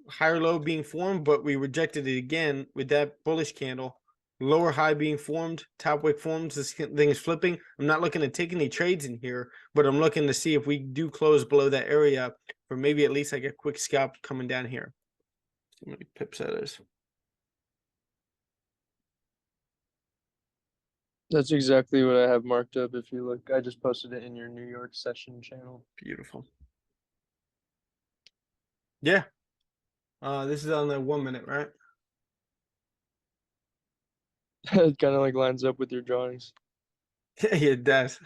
Higher low being formed, but we rejected it again with that bullish candle. Lower high being formed, top wick forms, this thing is flipping. I'm not looking to take any trades in here, but I'm looking to see if we do close below that area for maybe at least like a quick scalp coming down here. How many pips that is? That's exactly what I have marked up. If you look, I just posted it in your New York session channel. Beautiful. Yeah. This is on the 1 minute, right? It kind of like lines up with your drawings. Yeah, it does.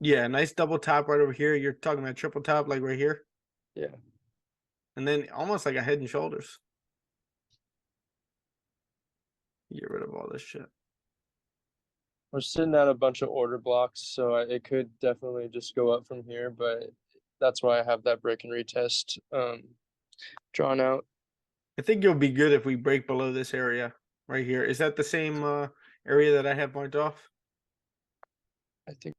Yeah, nice double top right over here. You're talking about triple top, like right here. Yeah. And then almost like a head and shoulders. Get rid of all this shit. We're sitting at a bunch of order blocks, so it could definitely just go up from here, but that's why I have that break and retest drawn out. I think you'll be good if we break below this area right here. Is that the same area that I have marked off? I think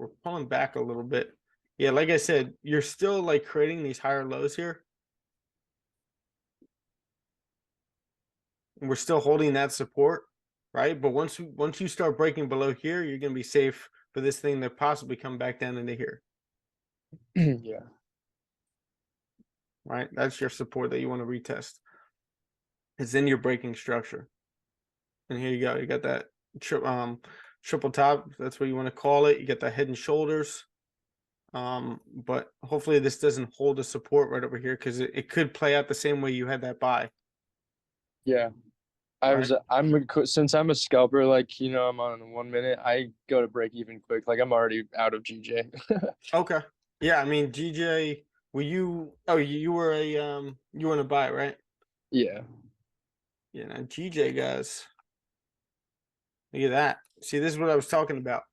We're pulling back a little bit. Yeah, like I said, you're still like creating these higher lows here. And we're still holding that support, right? But once you start breaking below here, you're gonna be safe for this thing to possibly come back down into here. yeah. Right? That's your support that you want to retest. It's in your breaking structure. And here you go. You got that triple top. That's what you want to call it. You got the head and shoulders. But hopefully this doesn't hold a support right over here, because it could play out the same way you had that buy. Yeah. Since I'm a scalper, like, you know, I'm on 1 minute, I go to break even quick. Like, I'm already out of GJ. Okay. Yeah, I mean, GJ, were you? Oh, you were you were in a buy, right? Yeah. Yeah. Now GJ guys, look at that. See, this is what I was talking about.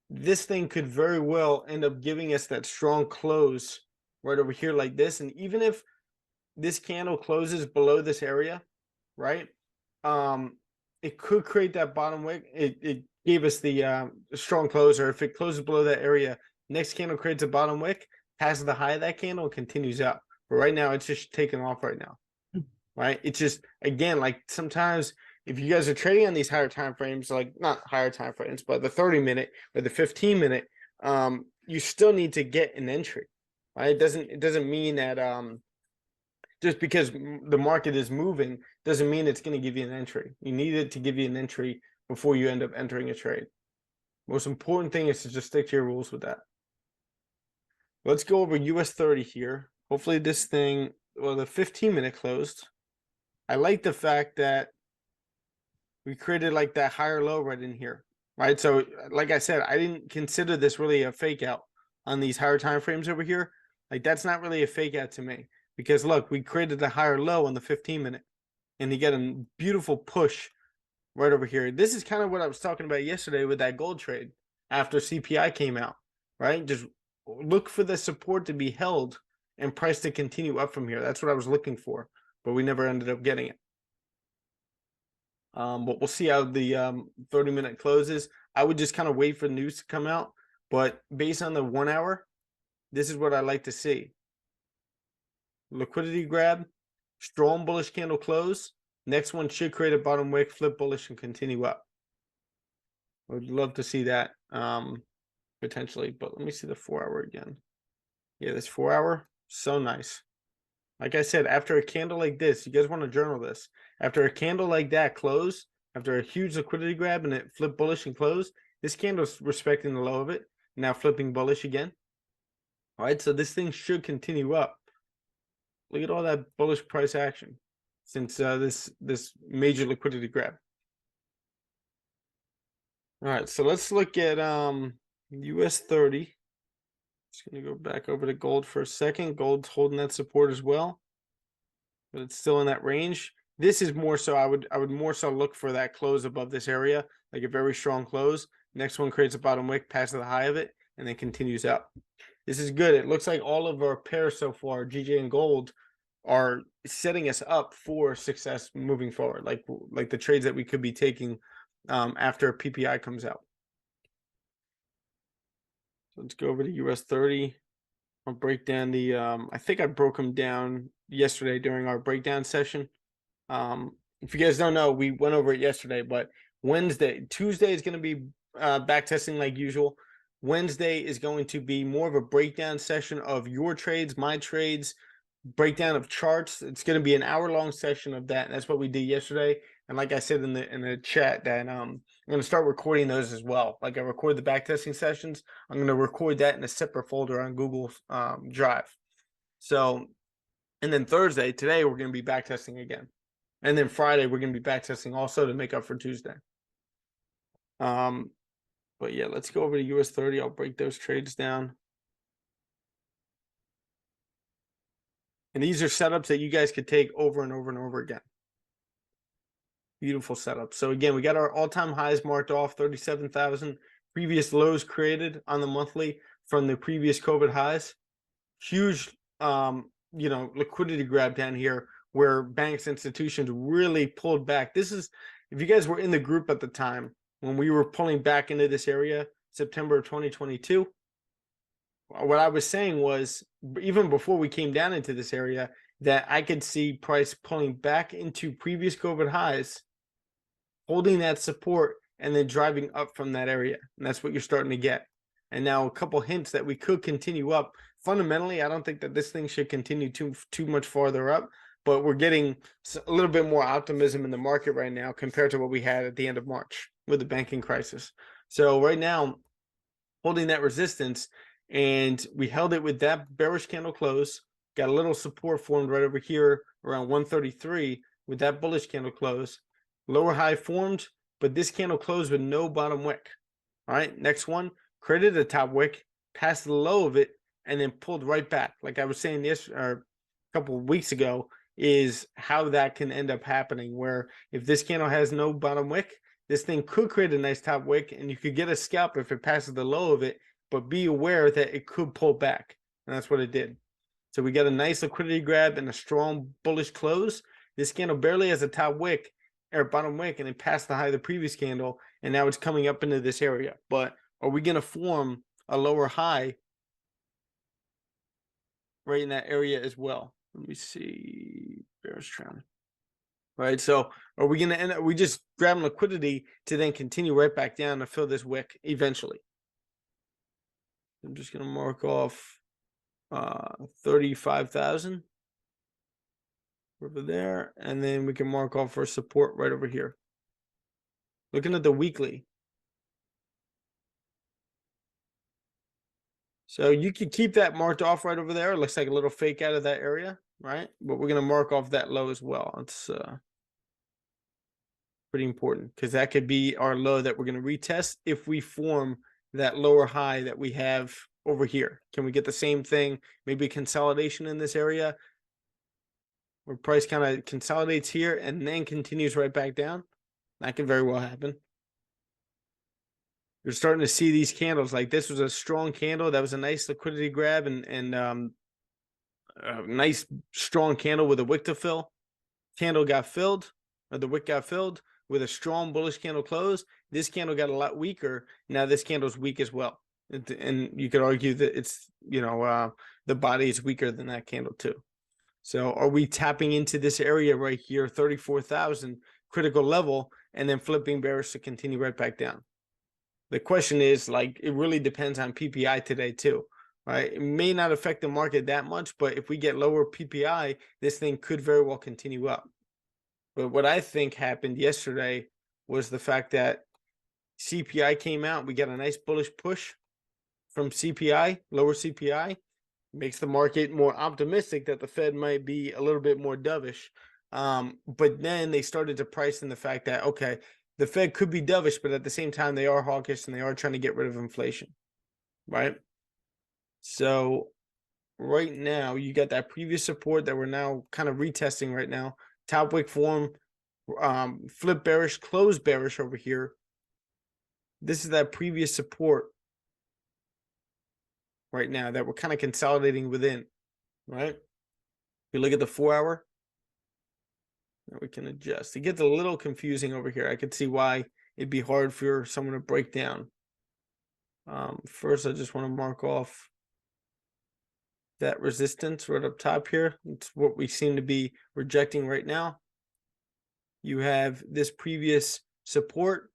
This thing could very well end up giving us that strong close right over here like this, and even if this candle closes below this area, right? It could create that bottom wick. It gave us the strong close, or if it closes below that area, next candle creates a bottom wick, passes the high of that candle, and continues up. But right now, it's just taking off right now, right? It's just, again, like sometimes if you guys are trading on these higher time frames, like not higher time frames, but the 30-minute or the 15-minute, you still need to get an entry, right? It doesn't mean that just because the market is moving doesn't mean it's going to give you an entry. You need it to give you an entry before you end up entering a trade. Most important thing is to just stick to your rules with that. Let's go over US 30 here. Hopefully this thing, well, the 15-minute closed. I like the fact that we created like that higher low right in here, right? So like I said, I didn't consider this really a fake out on these higher time frames over here. Like that's not really a fake out to me. Because look, we created a higher low on the 15-minute, and you get a beautiful push right over here. This is kind of what I was talking about yesterday with that gold trade after CPI came out, right? Just look for the support to be held and price to continue up from here. That's what I was looking for, but we never ended up getting it. But we'll see how the 30-minute closes. I would just kind of wait for the news to come out, but based on the 1 hour, this is what I like to see. Liquidity grab, strong bullish candle close. Next one should create a bottom wick, flip bullish, and continue up. I would love to see that potentially, but let me see the 4 hour again. Yeah, this 4 hour, so nice. Like I said, after a candle like this, you guys want to journal this. After a candle like that close, after a huge liquidity grab and it flip bullish and close, this candle's respecting the low of it, now flipping bullish again. All right, so this thing should continue up. Look at all that bullish price action since this major liquidity grab. All right, so let's look at US 30. Just gonna go back over to gold for a second. Gold's holding that support as well, but it's still in that range. This is more so I would more so look for that close above this area, like a very strong close. Next one creates a bottom wick, passes the high of it, and then continues up. This is good. It looks like all of our pairs so far, GJ and gold, are setting us up for success moving forward, like the trades that we could be taking after PPI comes out. So let's go over to US 30. I'll break down the I think I broke them down yesterday during our breakdown session. If you guys don't know, we went over it yesterday, but Tuesday is going to be back testing like usual. Wednesday is going to be more of a breakdown session of your trades, my trades, breakdown of charts. It's going to be an hour-long session of that, and that's what we did yesterday. And like I said in the chat, that I'm going to start recording those as well. Like I record the backtesting sessions, I'm going to record that in a separate folder on Google Drive. So, and then Thursday, today, we're going to be backtesting again. And then Friday, we're going to be backtesting also to make up for Tuesday. But yeah, let's go over to US 30. I'll break those trades down. And these are setups that you guys could take over and over and over again. Beautiful setup. So again, we got our all-time highs marked off, 37,000. Previous lows created on the monthly from the previous COVID highs. Huge, liquidity grab down here where banks, institutions really pulled back. This is, if you guys were in the group at the time when we were pulling back into this area, September of 2022, what I was saying was, even before we came down into this area, that I could see price pulling back into previous COVID highs, holding that support, and then driving up from that area. And that's what you're starting to get. And now a couple hints that we could continue up. Fundamentally, I don't think that this thing should continue too much farther up, but we're getting a little bit more optimism in the market right now compared to what we had at the end of March with the banking crisis. So right now, holding that resistance, and we held it with that bearish candle close, got a little support formed right over here around 133 with that bullish candle close. Lower high formed, but this candle closed with no bottom wick. All right, next one, created a top wick, passed the low of it, and then pulled right back. Like I was saying a couple of weeks ago, is how that can end up happening. Where if this candle has no bottom wick, this thing could create a nice top wick, and you could get a scalp if it passes the low of it, but be aware that it could pull back. And that's what it did. So we got a nice liquidity grab and a strong bullish close. This candle barely has a top wick or bottom wick, and it passed the high of the previous candle, and now it's coming up into this area. But are we going to form a lower high right in that area as well? Let me see. Bearish trend. Right, so are we going to end up, we just grabbing liquidity to then continue right back down to fill this wick eventually? I'm just going to mark off 35,000 over there, and then we can mark off for support right over here. Looking at the weekly, so you could keep that marked off right over there. It looks like a little fake out of that area, right? But we're going to mark off that low as well. It's pretty important because that could be our low that we're going to retest if we form that lower high that we have over here. Can we get the same thing? Maybe consolidation in this area where price kind of consolidates here and then continues right back down. That could very well happen. You're starting to see these candles. Like this was a strong candle. That was a nice liquidity grab and a nice strong candle with a wick to fill. Candle got filled, or the wick got filled with a strong bullish candle close. This candle got a lot weaker. Now this candle's weak as well. And you could argue that it's, the body is weaker than that candle too. So are we tapping into this area right here, 34,000 critical level, and then flipping bearish to continue right back down? The question is, like, it really depends on PPI today too, right? It may not affect the market that much, but if we get lower PPI, this thing could very well continue up. But what I think happened yesterday was the fact that CPI came out. We got a nice bullish push from CPI, lower CPI. Makes the market more optimistic that the Fed might be a little bit more dovish. But then they started to price in the fact that, okay, the Fed could be dovish, but at the same time, they are hawkish and they are trying to get rid of inflation, right? So right now, you got that previous support that we're now kind of retesting right now. Top wick form, flip bearish, close bearish over here. This is that previous support right now that we're kind of consolidating within, right? If you look at the 4 hour, we can adjust. It gets a little confusing over here. I could see why it'd be hard for someone to break down. First, I just want to mark off that resistance right up top here. It's what we seem to be rejecting right now. You have this previous support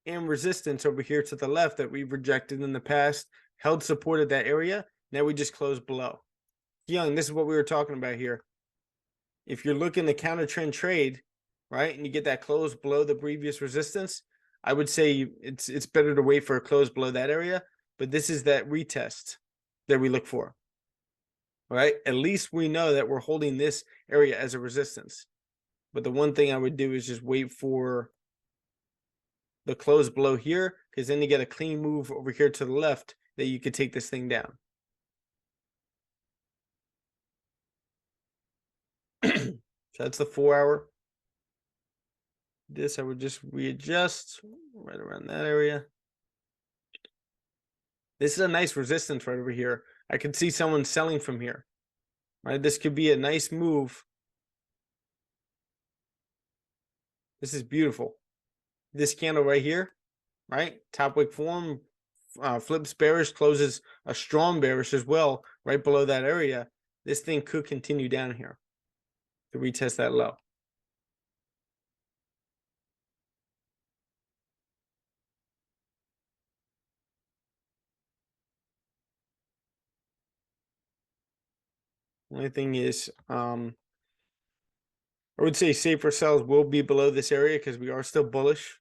and resistance over here to the left that we've rejected in the past, held support at that area. Now we just closed below. Young, this is what we were talking about here. If you're looking to counter trend trade, right, and you get that close below the previous resistance, I would say it's better to wait for a close below that area. But this is that retest that we look for, right? At least we know that we're holding this area as a resistance. But the one thing I would do is just wait for the close below here, because then you get a clean move over here to the left that you could take this thing down. So that's the 4 hour. This I would just readjust right around that area. This is a nice resistance right over here. I could see someone selling from here, right? This could be a nice move. This is beautiful. This candle right here, right? Top wick form, flips bearish, closes a strong bearish as well, right below that area. This thing could continue down here to retest that low. Only thing is, I would say safer sells will be below this area because we are still bullish.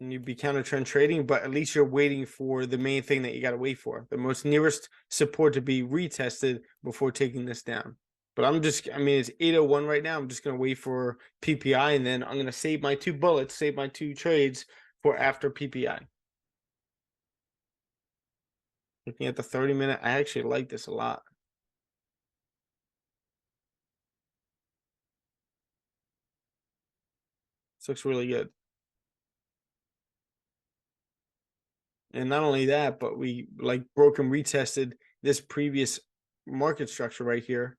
And you'd be counter trend trading, but at least you're waiting for the main thing that you got to wait for, the most nearest support to be retested before taking this down. But I mean, it's 8:01 right now. I'm just gonna wait for PPI, and then I'm gonna save my 2 bullets, save my 2 trades for after PPI. Looking at the 30-minute, I actually like this a lot. This looks really good. And not only that, but we like broke and retested this previous market structure right here,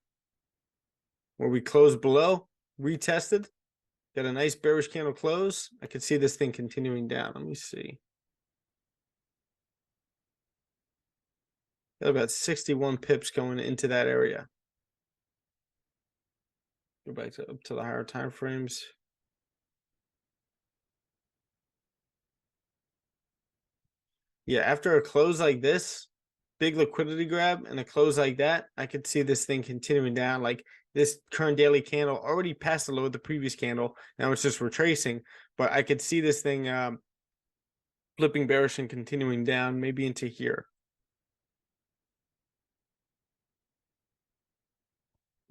where we closed below, retested, got a nice bearish candle close. I could see this thing continuing down. Let me see. Got about 61 pips going into that area. Go back to up to the higher time frames. Yeah, after a close like this, big liquidity grab and a close like that, I could see this thing continuing down. Like this current daily candle already passed the low of the previous candle. Now it's just retracing, but I could see this thing flipping bearish and continuing down, maybe into here.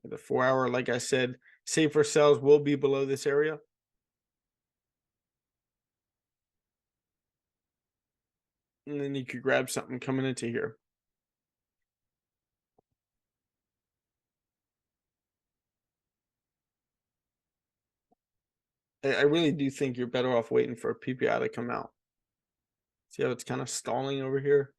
The 4-hour, like I said, safer sells will be below this area. And then you could grab something coming into here. I really do think you're better off waiting for a PPI to come out. See how it's kind of stalling over here?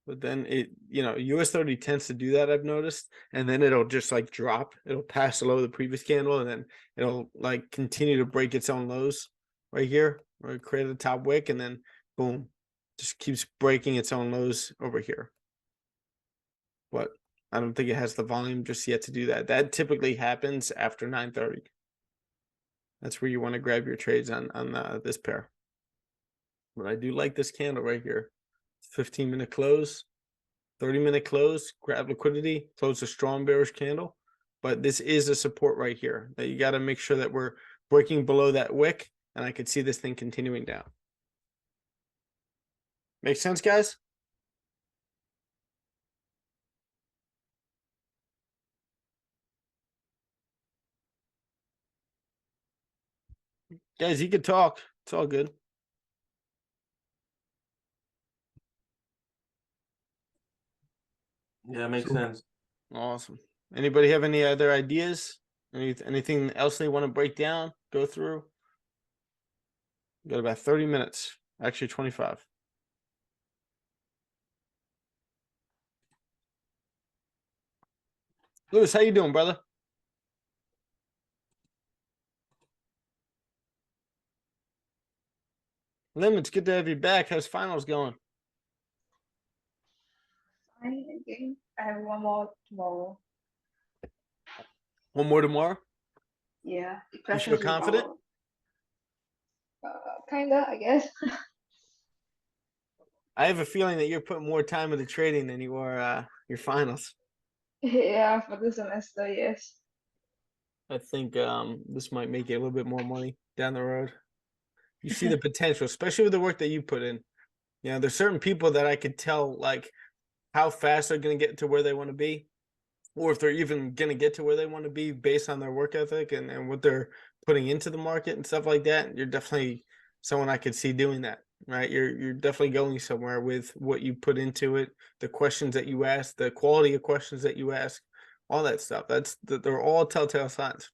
But then it, US 30 tends to do that, I've noticed. And then it'll just like drop. It'll pass below the previous candle, and then it'll like continue to break its own lows right here, or create a top wick, and then boom, just keeps breaking its own lows over here. But I don't think it has the volume just yet to do that. That typically happens after 9:30. That's where you want to grab your trades on this pair. But I do like this candle right here. 15-minute close, 30-minute close, grab liquidity, close a strong bearish candle. But this is a support right here that you got to make sure that we're breaking below that wick, and I could see this thing continuing down. Make sense, guys? Guys, you can talk. It's all good. Yeah, makes So- sense. Awesome. Anybody have any other ideas? Anything else they want to break down, go through? Got about 30 minutes. Actually, 25. Lewis, how you doing, brother? Lim, it's good to have you back. How's finals going? Fine, again. I have one more tomorrow. One more tomorrow? Yeah, the You questions feel with confident? kinda, I guess. I have a feeling that you're putting more time into trading than you are your finals. Yeah, for this semester, yes. I think this might make you a little bit more money down the road. You see the potential, especially with the work that you put in. There's certain people that I could tell like how fast they're going to get to where they want to be, or if they're even going to get to where they want to be based on their work ethic and what they're putting into the market and stuff like that. You're definitely someone I could see doing that, right? You're definitely going somewhere with what you put into it, the questions that you ask, the quality of questions that you ask, all that stuff. They're all telltale signs.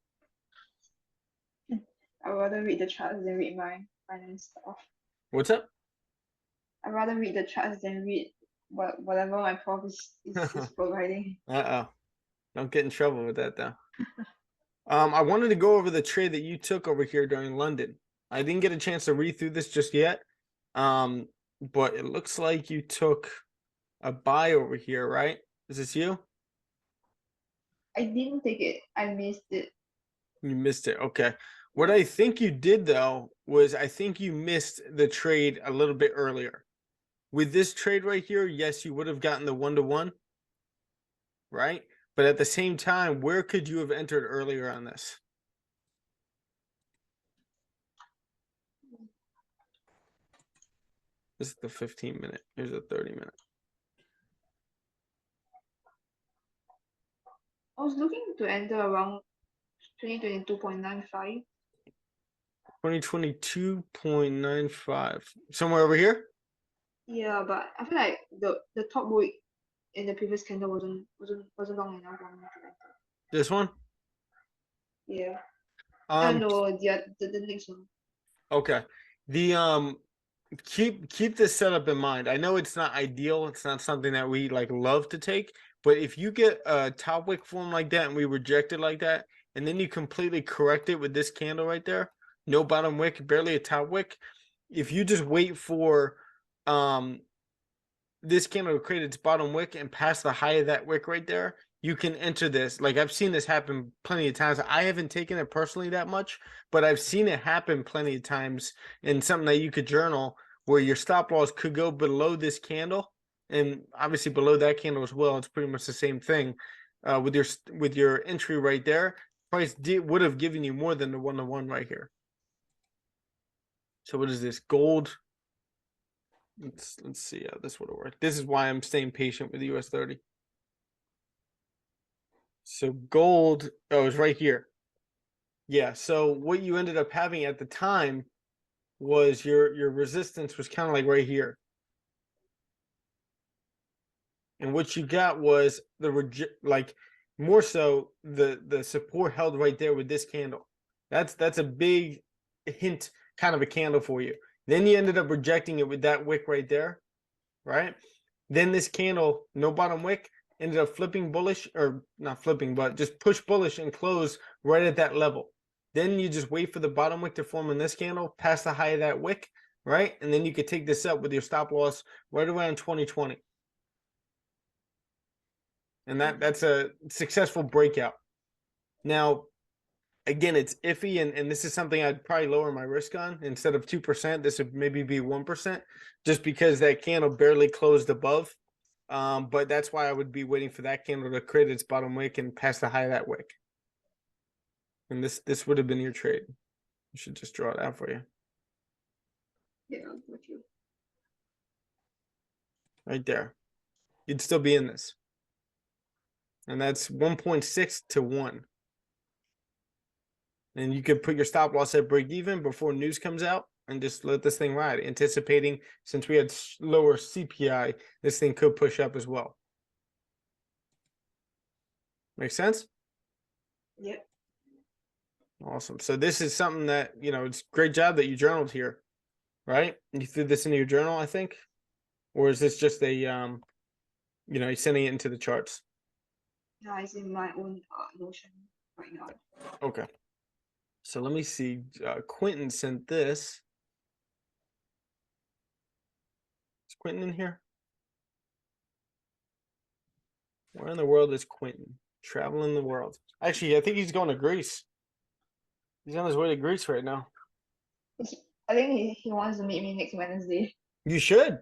I'd rather read the charts than read my finance stuff. What's up? I'd rather read the charts than read whatever my prof is providing. Uh-oh. Don't get in trouble with that though. I wanted to go over the trade that you took over here during London. I didn't get a chance to read through this just yet. But it looks like you took a buy over here, right? Is this you? I didn't take it. I missed it. You missed it. Okay. What I think you did though was I think you missed the trade a little bit earlier. With this trade right here, yes, you would have gotten the 1-to-1, right? But at the same time, where could you have entered earlier on this? This is the 15-minute. Here's the 30-minute. I was looking to enter around 2022.95. 2022.95. Somewhere over here? Yeah, but I feel like the top wick in the previous candle wasn't long enough for me to enter. This one? Yeah. Um, No, the next one. okay. The keep this setup in mind. I know it's not ideal, it's not something that we like love to take, but if you get a top wick form like that and we reject it like that, and then you completely correct it with this candle right there, no bottom wick, barely a top wick. If you just wait for this candle to create its bottom wick and pass the high of that wick right there, you can enter this. Like I've seen this happen plenty of times. I haven't taken it personally that much, but I've seen it happen plenty of times in something that you could journal where your stop loss could go below this candle and obviously below that candle as well. It's pretty much the same thing with your entry right there. Price would have given you more than the 1-to-1 right here. So what is this? Gold. Let's see how this would have worked. This is why I'm staying patient with US 30. So gold, oh, it's right here. Yeah, so what you ended up having at the time was your resistance was kind of like right here. And what you got was like more so the support held right there with this candle. That's a big hint, kind of a candle for you. Then you ended up rejecting it with that wick right there, right? Then this candle, no bottom wick, ended up flipping bullish, or not flipping, but just push bullish and close right at that level. Then you just wait for the bottom wick to form in this candle, past the high of that wick, right? And then you could take this up with your stop loss right around 2020. And that's a successful breakout. Now, again, it's iffy, and this is something I'd probably lower my risk on. Instead of 2%, this would maybe be 1%, just because that candle barely closed above. But that's why I would be waiting for that candle to create its bottom wick and pass the high of that wick. And this would have been your trade. I should just draw it out for you. Yeah, got you. Right there. You'd still be in this. And that's 1.6 to 1. And you could put your stop loss at break even before news comes out and just let this thing ride, anticipating since we had lower CPI, this thing could push up as well. Make sense? Yep. Awesome. So this is something that, it's a great job that you journaled here, right? You threw this into your journal, I think? Or is this just a, you're sending it into the charts? Yeah, it's in my own Notion right now. Okay. So let me see. Quentin sent this. Is Quentin in here? Where in the world is Quentin? Traveling the world. Actually, I think he's going to Greece. He's on his way to Greece right now. I think he wants to meet me next Wednesday. You should.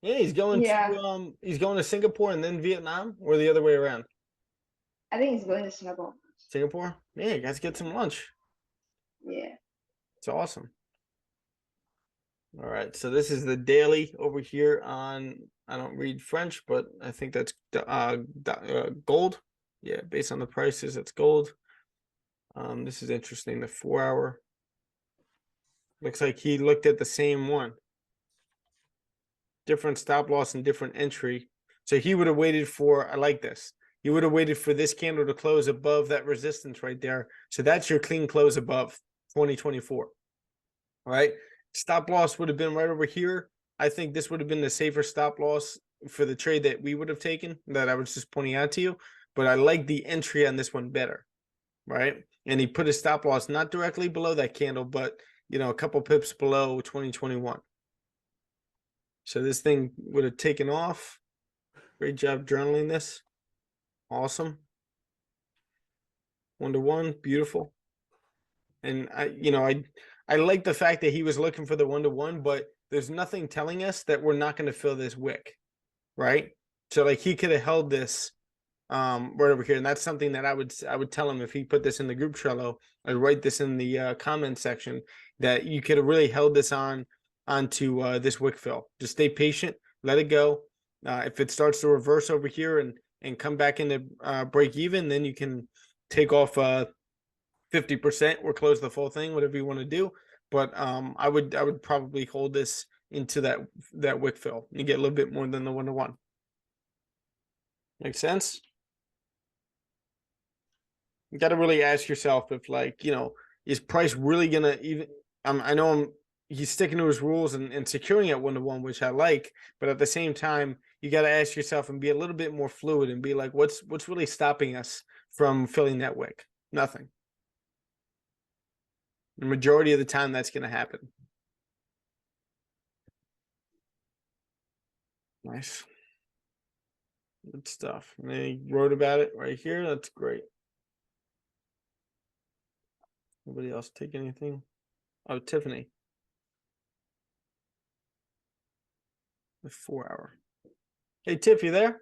Yeah, he's going Yeah. to Singapore and then Vietnam, or the other way around. I think he's going to Singapore. Singapore? Yeah, you guys get some lunch. Yeah. It's awesome. All right, so this is the daily over here on, I don't read French, but I think that's gold. Yeah, based on the prices, it's gold. This is interesting, the 4-hour. Looks like he looked at the same one. Different stop loss and different entry. So he would have waited for, I like this. You would have waited for this candle to close above that resistance right there. So that's your clean close above 2024. All right. Stop loss would have been right over here. I think this would have been the safer stop loss for the trade that we would have taken, that I was just pointing out to you. But I like the entry on this one better. Right. And he put his stop loss not directly below that candle, but, a couple pips below 2021. So this thing would have taken off. Great job journaling this. Awesome. 1-to-1, beautiful. And I like the fact that he was looking for the 1-to-1, but there's nothing telling us that we're not going to fill this wick, right? So like he could have held this right over here, and that's something that I would tell him if he put this in the group Trello. I'd write this in the comment section that you could have really held this onto this wick fill. Just stay patient, let it go. If it starts to reverse over here and and come back into break even, then you can take off 50% or close the full thing, whatever you want to do. But I would probably hold this into that wick fill. You get a little bit more than the 1-to-1. Make sense? You got to really ask yourself if, like, is price really gonna even? I know he's sticking to his rules and securing at 1-to-1, which I like, but at the same time, you got to ask yourself and be a little bit more fluid and be like, what's really stopping us from filling that wick? Nothing. The majority of the time, that's going to happen. Nice. Good stuff. And they wrote about it right here. That's great. Nobody else take anything? Oh, Tiffany. The 4-hour. Hey, Tiff, you there?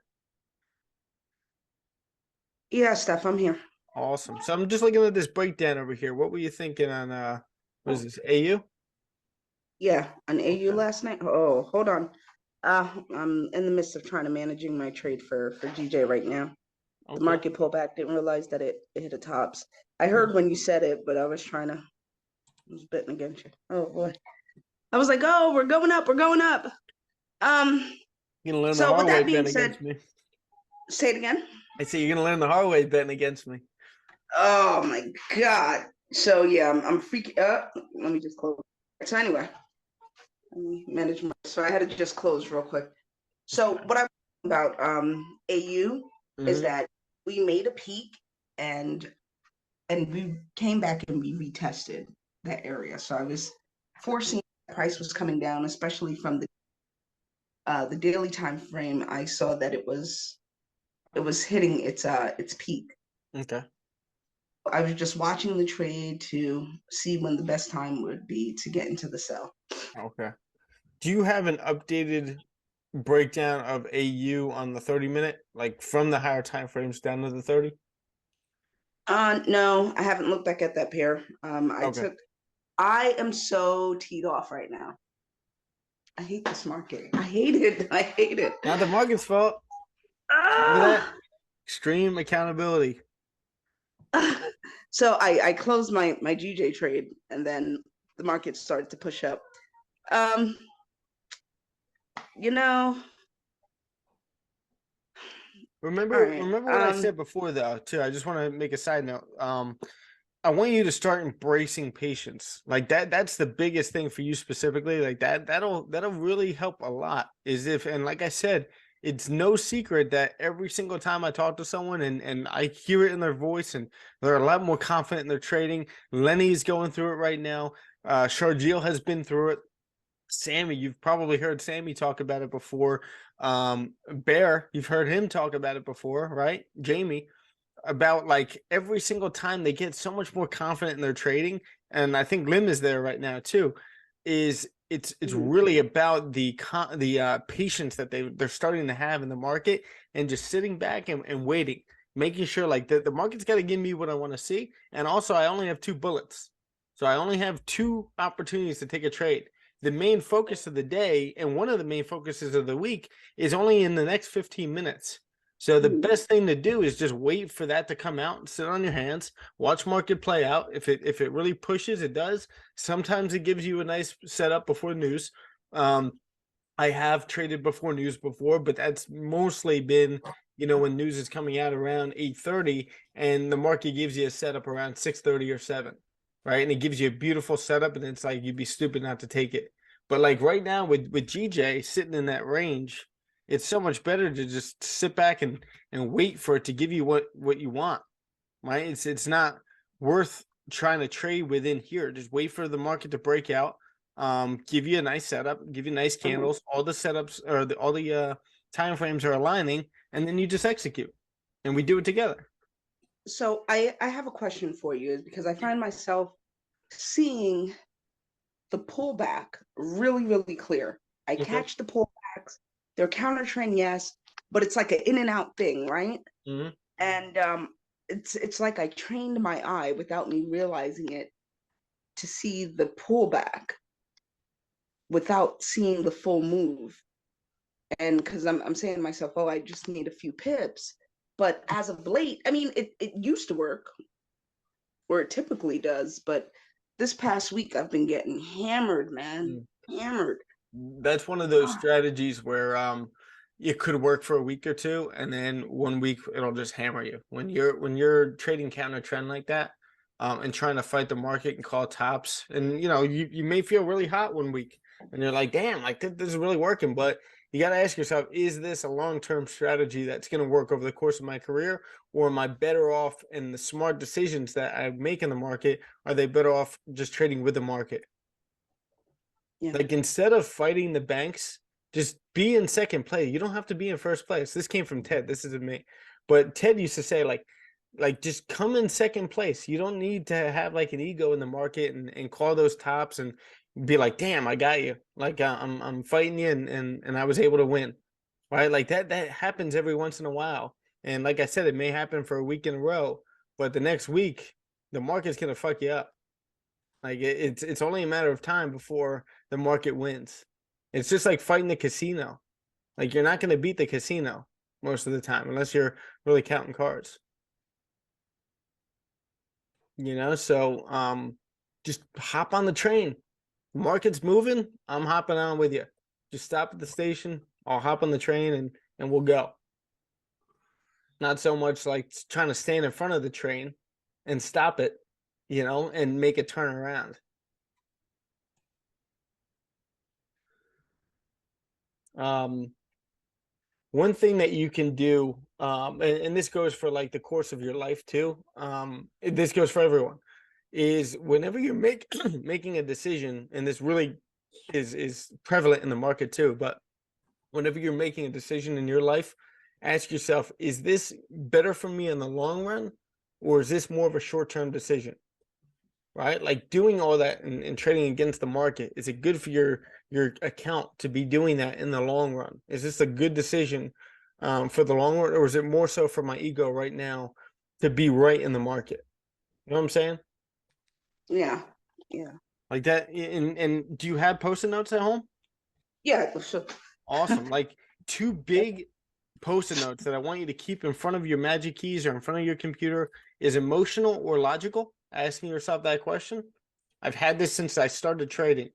Yeah, Steph, I'm here. Awesome. So I'm just looking at this breakdown over here. What were you thinking on what is this, AU? Yeah, on AU Okay. last night. Oh, hold on. I'm in the midst of trying to managing my trade for GJ right now. The Okay. market pullback, didn't realize that it hit a tops. I heard when you said it, but I was betting against you. Oh boy. I was like, oh, we're going up, we're going up. You're gonna learn the So hard with way that being betting said, against me. say it again. I say you're gonna learn the hard way betting against me. Oh my God. So yeah, I'm freaking up. Let me just close. So anyway, let me manage so I had to just close real quick. So what I'm about AU is that we made a peak and we came back and we retested that area. So I was foreseeing the price was coming down, especially from the daily time frame. I saw that it was hitting its peak. Okay. I was just watching the trade to see when the best time would be to get into the sell. Okay. Do you have an updated breakdown of AU on the 30-minute, like from the higher time frames down to the 30? No, I haven't looked back at that pair. Okay. I am so teed off right now. I hate this market. I hate it. I hate it. Not the market's fault. Look at that. Extreme accountability. So I closed my GJ trade and then the market started to push up. Remember right, what I said before, though, too. I just want to make a side note. I want you to start embracing patience. Like that's the biggest thing for you specifically. Like that'll really help a lot. And like I said, it's no secret that every single time I talk to someone and I hear it in their voice and they're a lot more confident in their trading. Lenny's going through it right now. Sharjeel has been through it. Sammy, you've probably heard Sammy talk about it before. Bear, you've heard him talk about it before, right? Jamie, about like every single time they get so much more confident in their trading, and I think Lim is there right now too. It's really about the patience that they're starting to have in the market and just sitting back and waiting, making sure like the market's got to give me what I want to see, and also I only have 2 bullets, so I only have 2 opportunities to take a trade. The main focus of the day and one of the main focuses of the week is only in the next 15 minutes. So the best thing to do is just wait for that to come out and sit on your hands, watch market play out. If it really pushes, it does. Sometimes it gives you a nice setup before news. I have traded before news before, but that's mostly been, when news is coming out around 8:30 and the market gives you a setup around 6:30 or 7. Right. And it gives you a beautiful setup and it's like you'd be stupid not to take it. But like right now with GJ sitting in that range, it's so much better to just sit back and wait for it to give you what you want. Right. It's not worth trying to trade within here. Just wait for the market to break out. Give you a nice setup, give you nice candles, all the setups or all the time frames are aligning, and then you just execute. And we do it together. So I have a question for you, is because I find myself seeing the pullback really, really clear. I catch the pullbacks. They're counter trend, yes, but it's like an in and out thing, right? And it's like I trained my eye without me realizing it to see the pullback without seeing the full move. And because I'm saying to myself, oh, I just need a few pips. But as of late, I mean, it used to work, or it typically does, but this past week I've been getting hammered, man. Hammered. That's one of those Ah. strategies where it could work for a week or two, and then 1 week it'll just hammer you. When you're trading counter trend like that, and trying to fight the market and call tops, and you may feel really hot 1 week, and you're like, damn, like this is really working, but you got to ask yourself, is this a long-term strategy that's going to work over the course of my career, or am I better off in the smart decisions that I make in the market? Are they better off just trading with the market? Yeah. Like, instead of fighting the banks, just be in second place. You don't have to be in first place. This came from Ted. This isn't me. But Ted used to say, like just come in second place. You don't need to have like an ego in the market and call those tops and be like, damn, I got you. Like I'm fighting you and I was able to win. Right? Like that happens every once in a while. And like I said, it may happen for a week in a row, but the next week the market's gonna fuck you up. Like it's only a matter of time before the market wins. It's just like fighting the casino. Like, you're not going to beat the casino most of the time unless you're really counting cards. So just hop on the train. Market's moving, I'm hopping on with you. Just stop at the station, I'll hop on the train and we'll go. Not so much like trying to stand in front of the train and stop it, and make it turn around. One thing that you can do, and this goes for like the course of your life too, this goes for everyone, is whenever you're making a decision, and this really is prevalent in the market too, but whenever you're making a decision in your life, ask yourself, is this better for me in the long run, or is this more of a short-term decision? Right? Like, doing all that and trading against the market, is it good for your account to be doing that in the long run? Is this a good decision for the long run, or is it more so for my ego right now to be right in the market? You know what I'm saying? Yeah. Yeah. Like that. And do you have post-it notes at home? Yeah. So, Awesome. Like, two big post-it notes that I want you to keep in front of your magic keys or in front of your computer is emotional or logical. Asking yourself that question. I've had this since I started trading.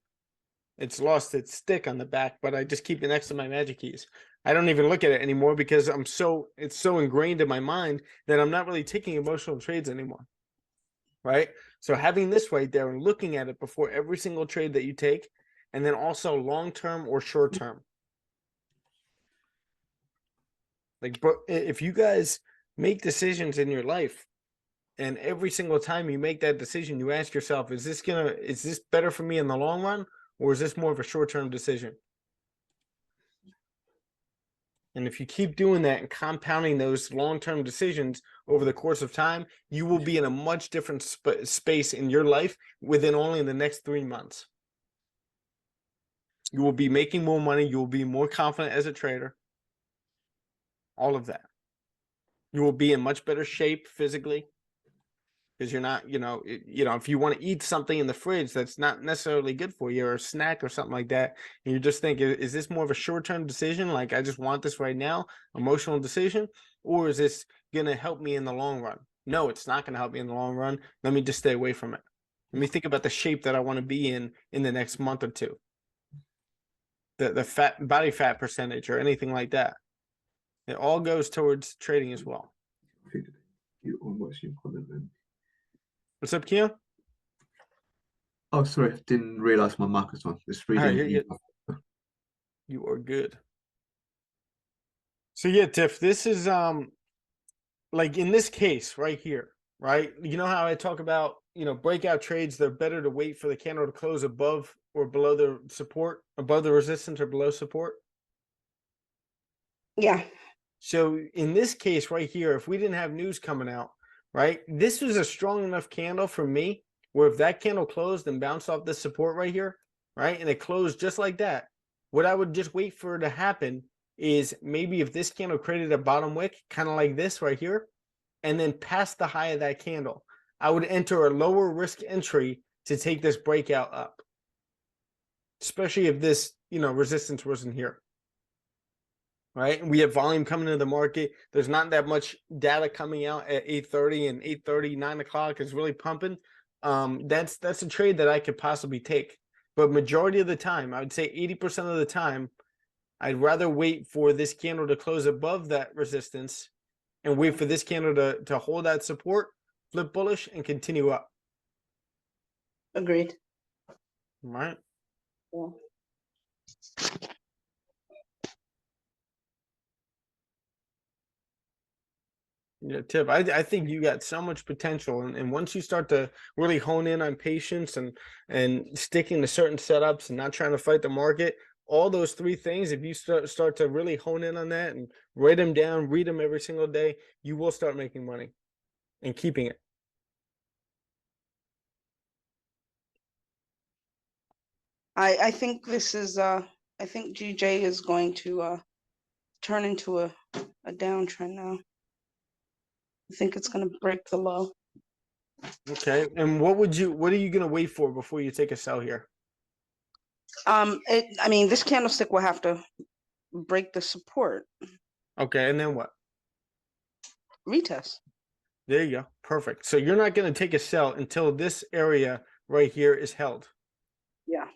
It's lost its stick on the back, but I just keep it next to my magic keys. I don't even look at it anymore because it's so ingrained in my mind that I'm not really taking emotional trades anymore. Right? So having this right there and looking at it before every single trade that you take, and then also long-term or short-term. Like, but if you guys make decisions in your life, and every single time you make that decision, you ask yourself, is this better for me in the long run, or is this more of a short-term decision? And if you keep doing that and compounding those long-term decisions over the course of time, you will be in a much different space in your life within only the next 3 months. You will be making more money. You will be more confident as a trader. All of that. You will be in much better shape physically. Because you're not, if you want to eat something in the fridge that's not necessarily good for you, or a snack or something like that, and you just think, is this more of a short-term decision? Like, I just want this right now, emotional decision, or is this going to help me in the long run? No, it's not going to help me in the long run. Let me just stay away from it. Let me think about the shape that I want to be in the next month or two. The body fat percentage or anything like that. It all goes towards trading as well. You on what's your comment then? What's up, Keon? Oh, sorry, didn't realize my mic was on. Just reading. You are good. So yeah, Tiff, this is like in this case right here, right? You know how I talk about, breakout trades, they're better to wait for the candle to close above or below the support, above the resistance or below support? yeah. So in this case right here, if we didn't have news coming out, right, this was a strong enough candle for me where if that candle closed and bounced off this support right here, right, and it closed just like that, what I would just wait for it to happen is maybe if this candle created a bottom wick, kind of like this right here, and then past the high of that candle, I would enter a lower risk entry to take this breakout up, especially if this, resistance wasn't here. right? And we have volume coming into the market. There's not that much data coming out at 8:30 and 8:30, 9 o'clock is really pumping. That's a trade that I could possibly take. But majority of the time, I would say 80% of the time, I'd rather wait for this candle to close above that resistance and wait for this candle to hold that support, flip bullish, and continue up. Agreed. Right? Yeah. Yeah, Tip, I think you got so much potential, and once you start to really hone in on patience and sticking to certain setups and not trying to fight the market, all those three things, if you start to really hone in on that and write them down, read them every single day, you will start making money and keeping it. I think this is I think GJ is going to turn into a downtrend now. I think it's gonna break the low. Okay, and what are you gonna wait for before you take a sell here? I mean, this candlestick will have to break the support. Okay, and then what? Retest. There you go. Perfect. So you're not gonna take a sell until this area right here is held. Yeah.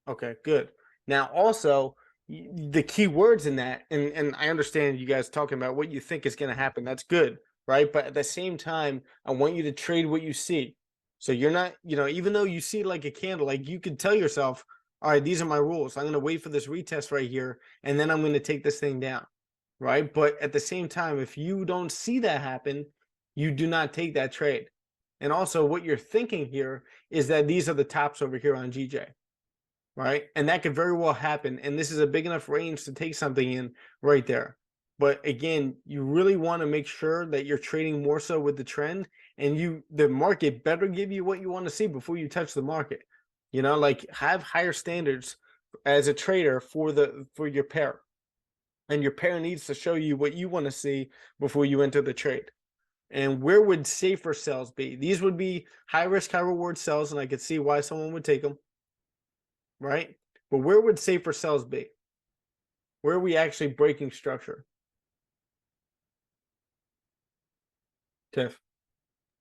Okay, good. Now, also, the key words in that, and I understand you guys talking about what you think is going to happen. That's good, right? But at the same time, I want you to trade what you see. So you're not, even though you see like a candle, like you could tell yourself, all right, these are my rules. I'm going to wait for this retest right here, and then I'm going to take this thing down, right? But at the same time, if you don't see that happen, you do not take that trade. And also, what you're thinking here is that these are the tops over here on GJ. Right. And that could very well happen. And this is a big enough range to take something in right there. But again, you really want to make sure that you're trading more so with the trend, and the market better give you what you want to see before you touch the market. Like have higher standards as a trader for your pair. And your pair needs to show you what you want to see before you enter the trade. And where would safer sells be? These would be high risk, high reward sells, and I could see why someone would take them. Right? But where would safer sells be? Where are we actually breaking structure? Tiff.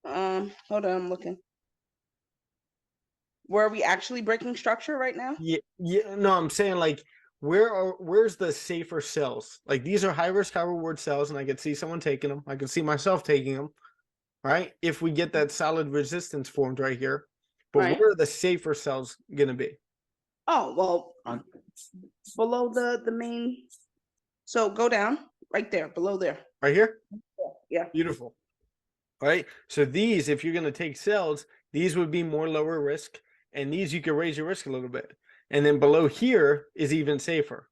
Hold on, I'm looking. Where are we actually breaking structure right now? Yeah, no, I'm saying like where's the safer sells? Like these are high risk, high reward sells, and I could see someone taking them. I could see myself taking them, right? If we get that solid resistance formed right here. But Right. where are the safer sells gonna be? Oh, well, below the main. So go down right there, below there. Right here? Yeah. Beautiful. Right? So these, if you're gonna take sells, these would be more lower risk, and these you can raise your risk a little bit. And then below here is even safer.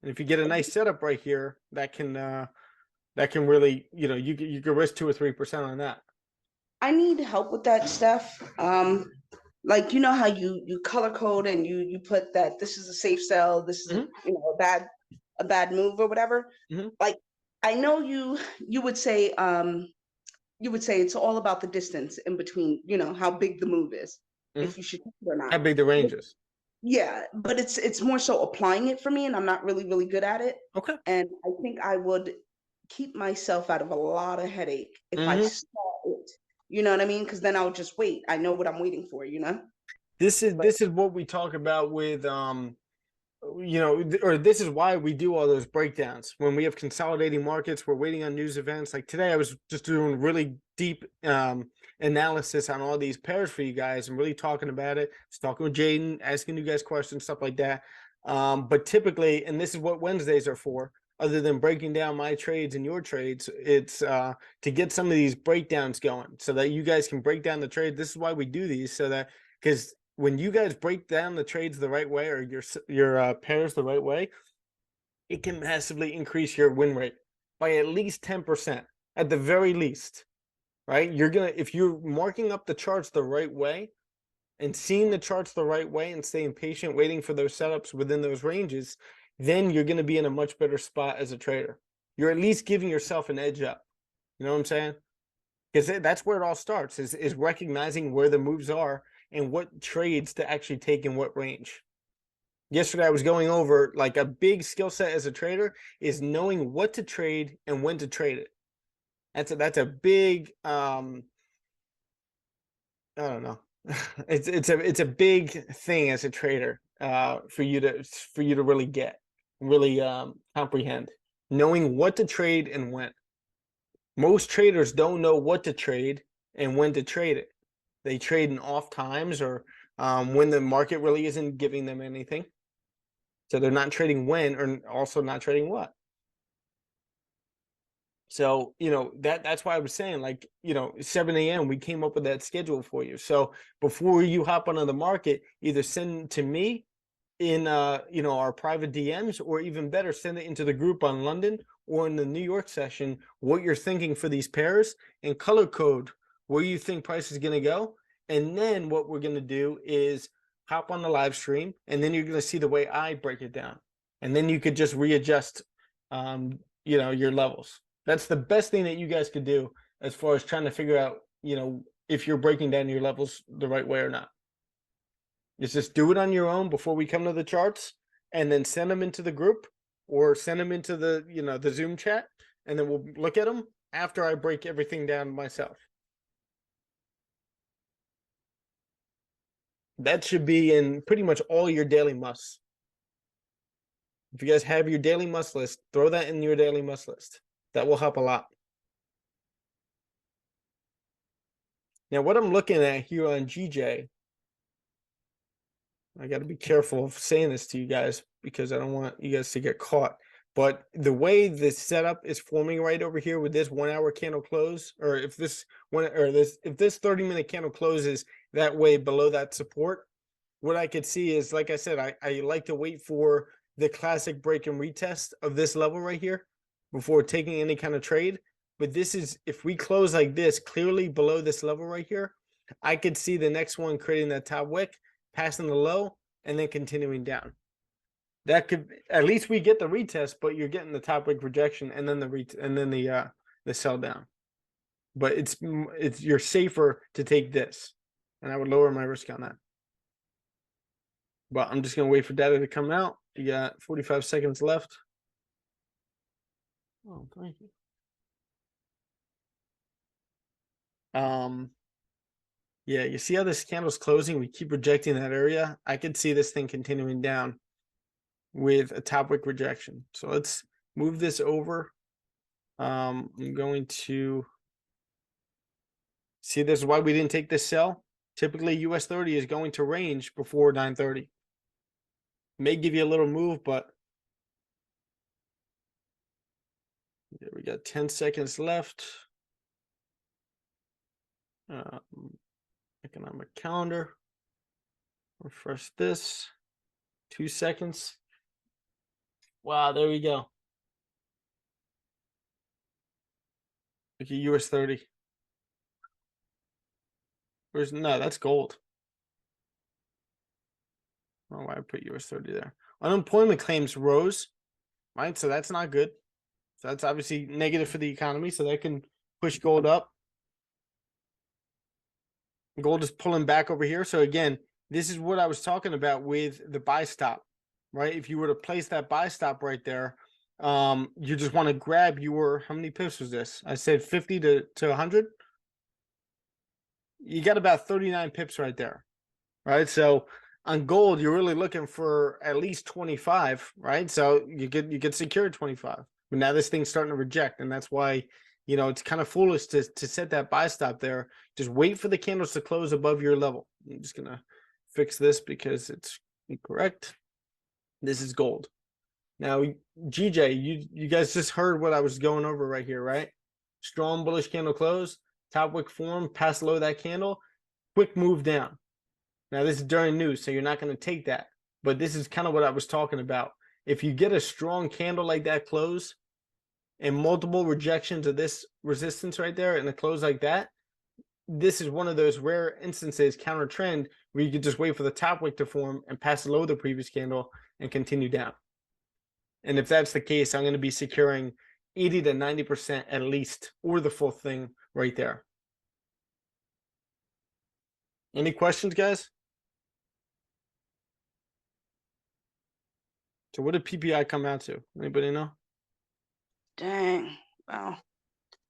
And if you get a nice setup right here, that can really, you could risk 2 or 3% on that. I need help with that stuff. Like how you color code and you put that this is a safe sell, this is a bad move or whatever. Mhm. Like I know you would say it's all about the distance in between, how big the move is, if you should take it or not. How big the range is. Yeah, but it's more so applying it for me, and I'm not really, really good at it. Okay. And I think I would keep myself out of a lot of headache if I saw it. You know what I mean? Because then I would just wait. I know what I'm waiting for, This is what we talk about with or this is why we do all those breakdowns when we have consolidating markets. We're waiting on news events. Like today, I was just doing really deep analysis on all these pairs for you guys and really talking about it. Just talking with Jaden, asking you guys questions, stuff like that. But typically, and this is what Wednesdays are for, other than breaking down my trades and your trades, it's to get some of these breakdowns going so that you guys can break down the trade. This is why we do these, so that because when you guys break down the trades the right way, or your pairs the right way, it can massively increase your win rate by at least 10%, at the very least, right? If you're marking up the charts the right way and seeing the charts the right way and staying patient, waiting for those setups within those ranges, then you're going to be in a much better spot as a trader. You're at least giving yourself an edge up. You know what I'm saying? Because that's where it all starts, is recognizing where the moves are and what trades to actually take in what range. yesterday I was going over like a big skill set as a trader is knowing what to trade and when to trade it. That's a big I don't know. It's a big thing as a trader for you to really comprehend. Knowing what to trade and when. Most traders don't know what to trade and when to trade it. They trade in off times or when the market really isn't giving them anything. So they're not trading when or also not trading what. So, that's why I was saying, like, 7 a.m. we came up with that schedule for you. So before you hop onto the market, either send to me in our private DMs, or even better, send it into the group on London or in the New York session what you're thinking for these pairs and color code where you think price is going to go. And then what we're going to do is hop on the live stream, and then you're going to see the way I break it down. And then you could just readjust your levels. That's the best thing that you guys could do as far as trying to figure out, if you're breaking down your levels the right way or not. Is just do it on your own before we come to the charts, and then send them into the group or send them into the, the Zoom chat, and then we'll look at them after I break everything down myself. That should be in pretty much all your daily musts. If you guys have your daily must list, throw that in your daily must list. That will help a lot. Now, what I'm looking at here on GJ, I got to be careful of saying this to you guys because I don't want you guys to get caught. But the way the setup is forming right over here with this 1 hour candle close, or if this 30-minute candle closes that way below that support, what I could see is, like I said, I like to wait for the classic break and retest of this level right here before taking any kind of trade. But this is, if we close like this, clearly below this level right here, I could see the next one creating that top wick, passing the low, and then continuing down. That could, at least we get the retest, but you're getting the top wick rejection and then the sell down. But you're safer to take this, and I would lower my risk on that. But I'm just gonna wait for data to come out. You got 45 seconds left. Oh, thank you. Yeah, you see how this candle's closing? We keep rejecting that area. I could see this thing continuing down with a top wick rejection. So let's move this over. I'm going to see, this is why we didn't take this sell. Typically US 30 is going to range before 9:30. May give you a little move, but yeah, we got 10 seconds left. Economic calendar. Refresh this. 2 seconds. Wow, there we go. Look at US 30. No, that's gold. I don't know why I put US 30 there. Unemployment claims rose, right? So that's not good. So that's obviously negative for the economy. So that can push gold up. Gold is pulling back over here. So again, this is what I was talking about with the buy stop, right? If you were to place that buy stop right there, you just want to grab your, how many pips was this? I said 50 to 100. You got about 39 pips right there, right? So on gold, you're really looking for at least 25, right? So you could secure 25. But now this thing's starting to reject, and that's why, it's kind of foolish to set that buy stop there. Just wait for the candles to close above your level. I'm just gonna fix this because it's incorrect. This is gold. Now, GJ, you guys just heard what I was going over right here, right? Strong bullish candle close, top wick form, pass low that candle, quick move down. Now, this is during news, so you're not going to take that. But this is kind of what I was talking about. If you get a strong candle like that close and multiple rejections of this resistance right there and a close like that, this is one of those rare instances, counter trend, where you could just wait for the top wick to form and pass below the previous candle and continue down. And if that's the case, I'm going to be securing 80 to 90% at least, or the full thing right there. Any questions, guys? So what did PPI come out to? Anybody know? Dang. Wow.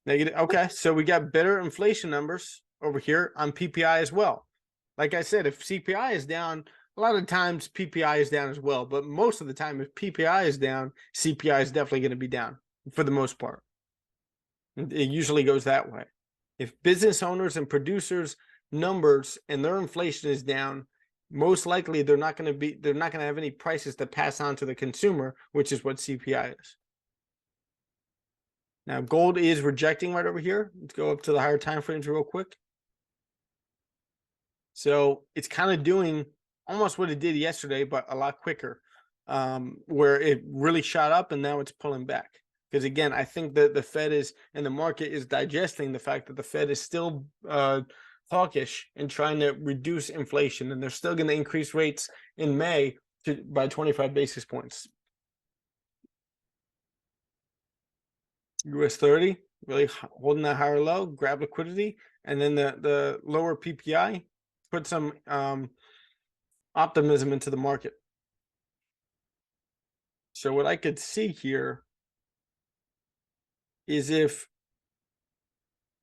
Negative. Okay, so we got better inflation numbers over here on PPI as well. Like I said, if CPI is down, a lot of times PPI is down as well. But most of the time, if PPI is down, CPI is definitely going to be down for the most part. It usually goes that way. If business owners and producers numbers and their inflation is down, most likely they're not going to have any prices to pass on to the consumer, which is what CPI is. Now gold is rejecting right over here. Let's go up to the higher time frames real quick. So it's kind of doing almost what it did yesterday, but a lot quicker, where it really shot up and now it's pulling back. Because again, I think that the Fed is and the market is digesting the fact that the Fed is still hawkish and trying to reduce inflation, and they're still going to increase rates in May by 25 basis points. US 30 really holding that higher low, grab liquidity, and then the lower PPI put some optimism into the market. So what I could see here is if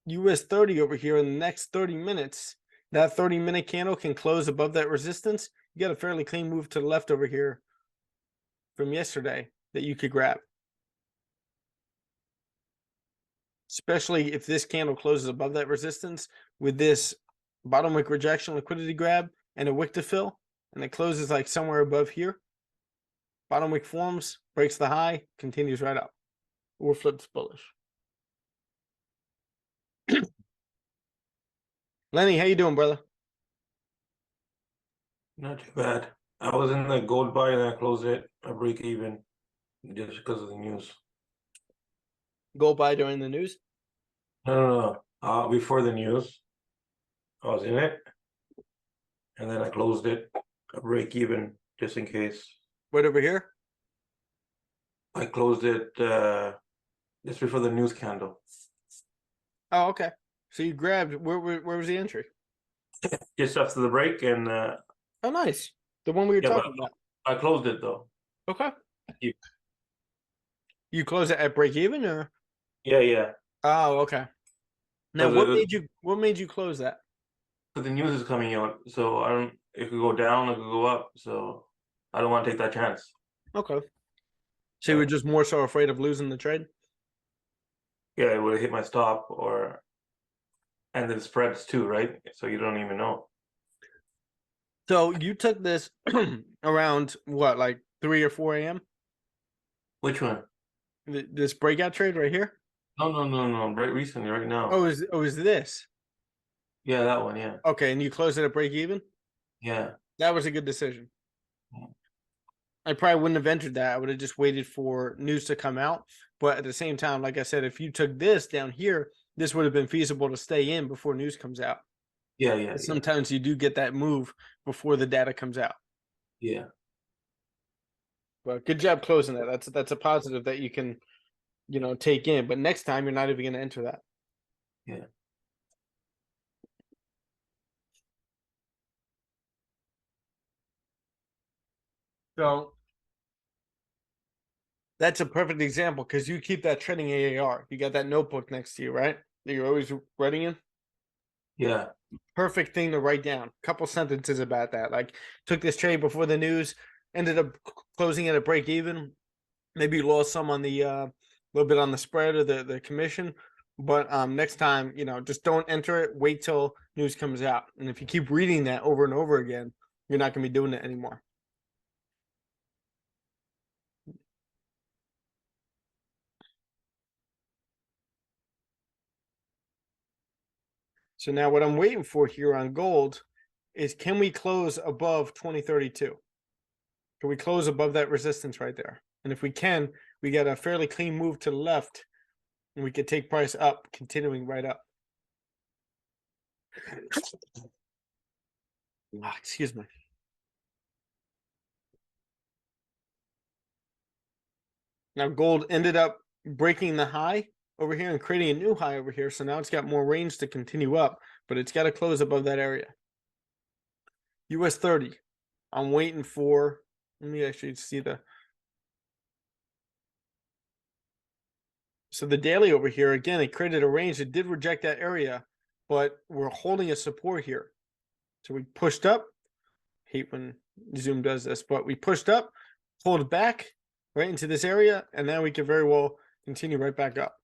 US 30 over here in the next 30 minutes, that 30-minute candle can close above that resistance, you got a fairly clean move to the left over here from yesterday that you could grab. Especially if this candle closes above that resistance with this bottom wick rejection liquidity grab and a wick to fill, and it closes like somewhere above here. Bottom wick forms, breaks the high, continues right up, or flips bullish. Lenny, how you doing, brother? Not too bad. I was in the gold buy and I closed it a break even just because of the news. Gold buy during the news? No. Before the news, I was in it, and then I closed it a break even just in case. Right over here? I closed it just before the news candle. Oh, okay. So you grabbed, where was the entry? Just after the break, and Oh, nice. The one we were Yeah, talking about. I closed it though. Okay. You- You close it at break even or? Yeah. Oh, okay. Now, Because what made you close that? the news is coming out, so I don't. It could go down, it could go up, so I don't want to take that chance. Okay. So you were just more so afraid of losing the trade? Yeah, it would have hit my stop, and then spreads too, right? So you don't even know. So you took this around what, like 3 or 4 a.m.? Which one? This breakout trade right here? No. Right recently, right now. Oh, is this? Yeah, that one. Yeah. Okay, and you closed it at break even? Yeah. That was a good decision. Yeah. I probably wouldn't have entered that. I would have just waited for news to come out. But at the same time, like I said, if you took this down here, this would have been feasible to stay in before news comes out. Yeah. Sometimes you do get that move before the data comes out. Yeah. But good job closing that. That's a positive that you can, take in. But next time you're not even going to enter that. Yeah. So that's a perfect example because you keep that trending AAR. You got that notebook next to you, right? That you're always writing in. Yeah. Perfect thing to write down. Couple sentences about that. Like, took this trade before the news, ended up closing it at break even. Maybe you lost some on the little bit on the spread or the commission. But next time, just don't enter it. Wait till news comes out. And if you keep reading that over and over again, you're not going to be doing it anymore. So now what I'm waiting for here on gold is, can we close above 2032? Can we close above that resistance right there? And if we can, we get a fairly clean move to the left, and we could take price up, continuing right up. Excuse me. Now gold ended up breaking the high over here and creating a new high over here. So now it's got more range to continue up, but it's got to close above that area. US 30. I'm waiting for, let me actually see the So the daily over here, again, it created a range. It did reject that area, but we're holding a support here. So we pushed up. Hate when Zoom does this, but we pushed up, pulled back right into this area, and now we could very well continue right back up.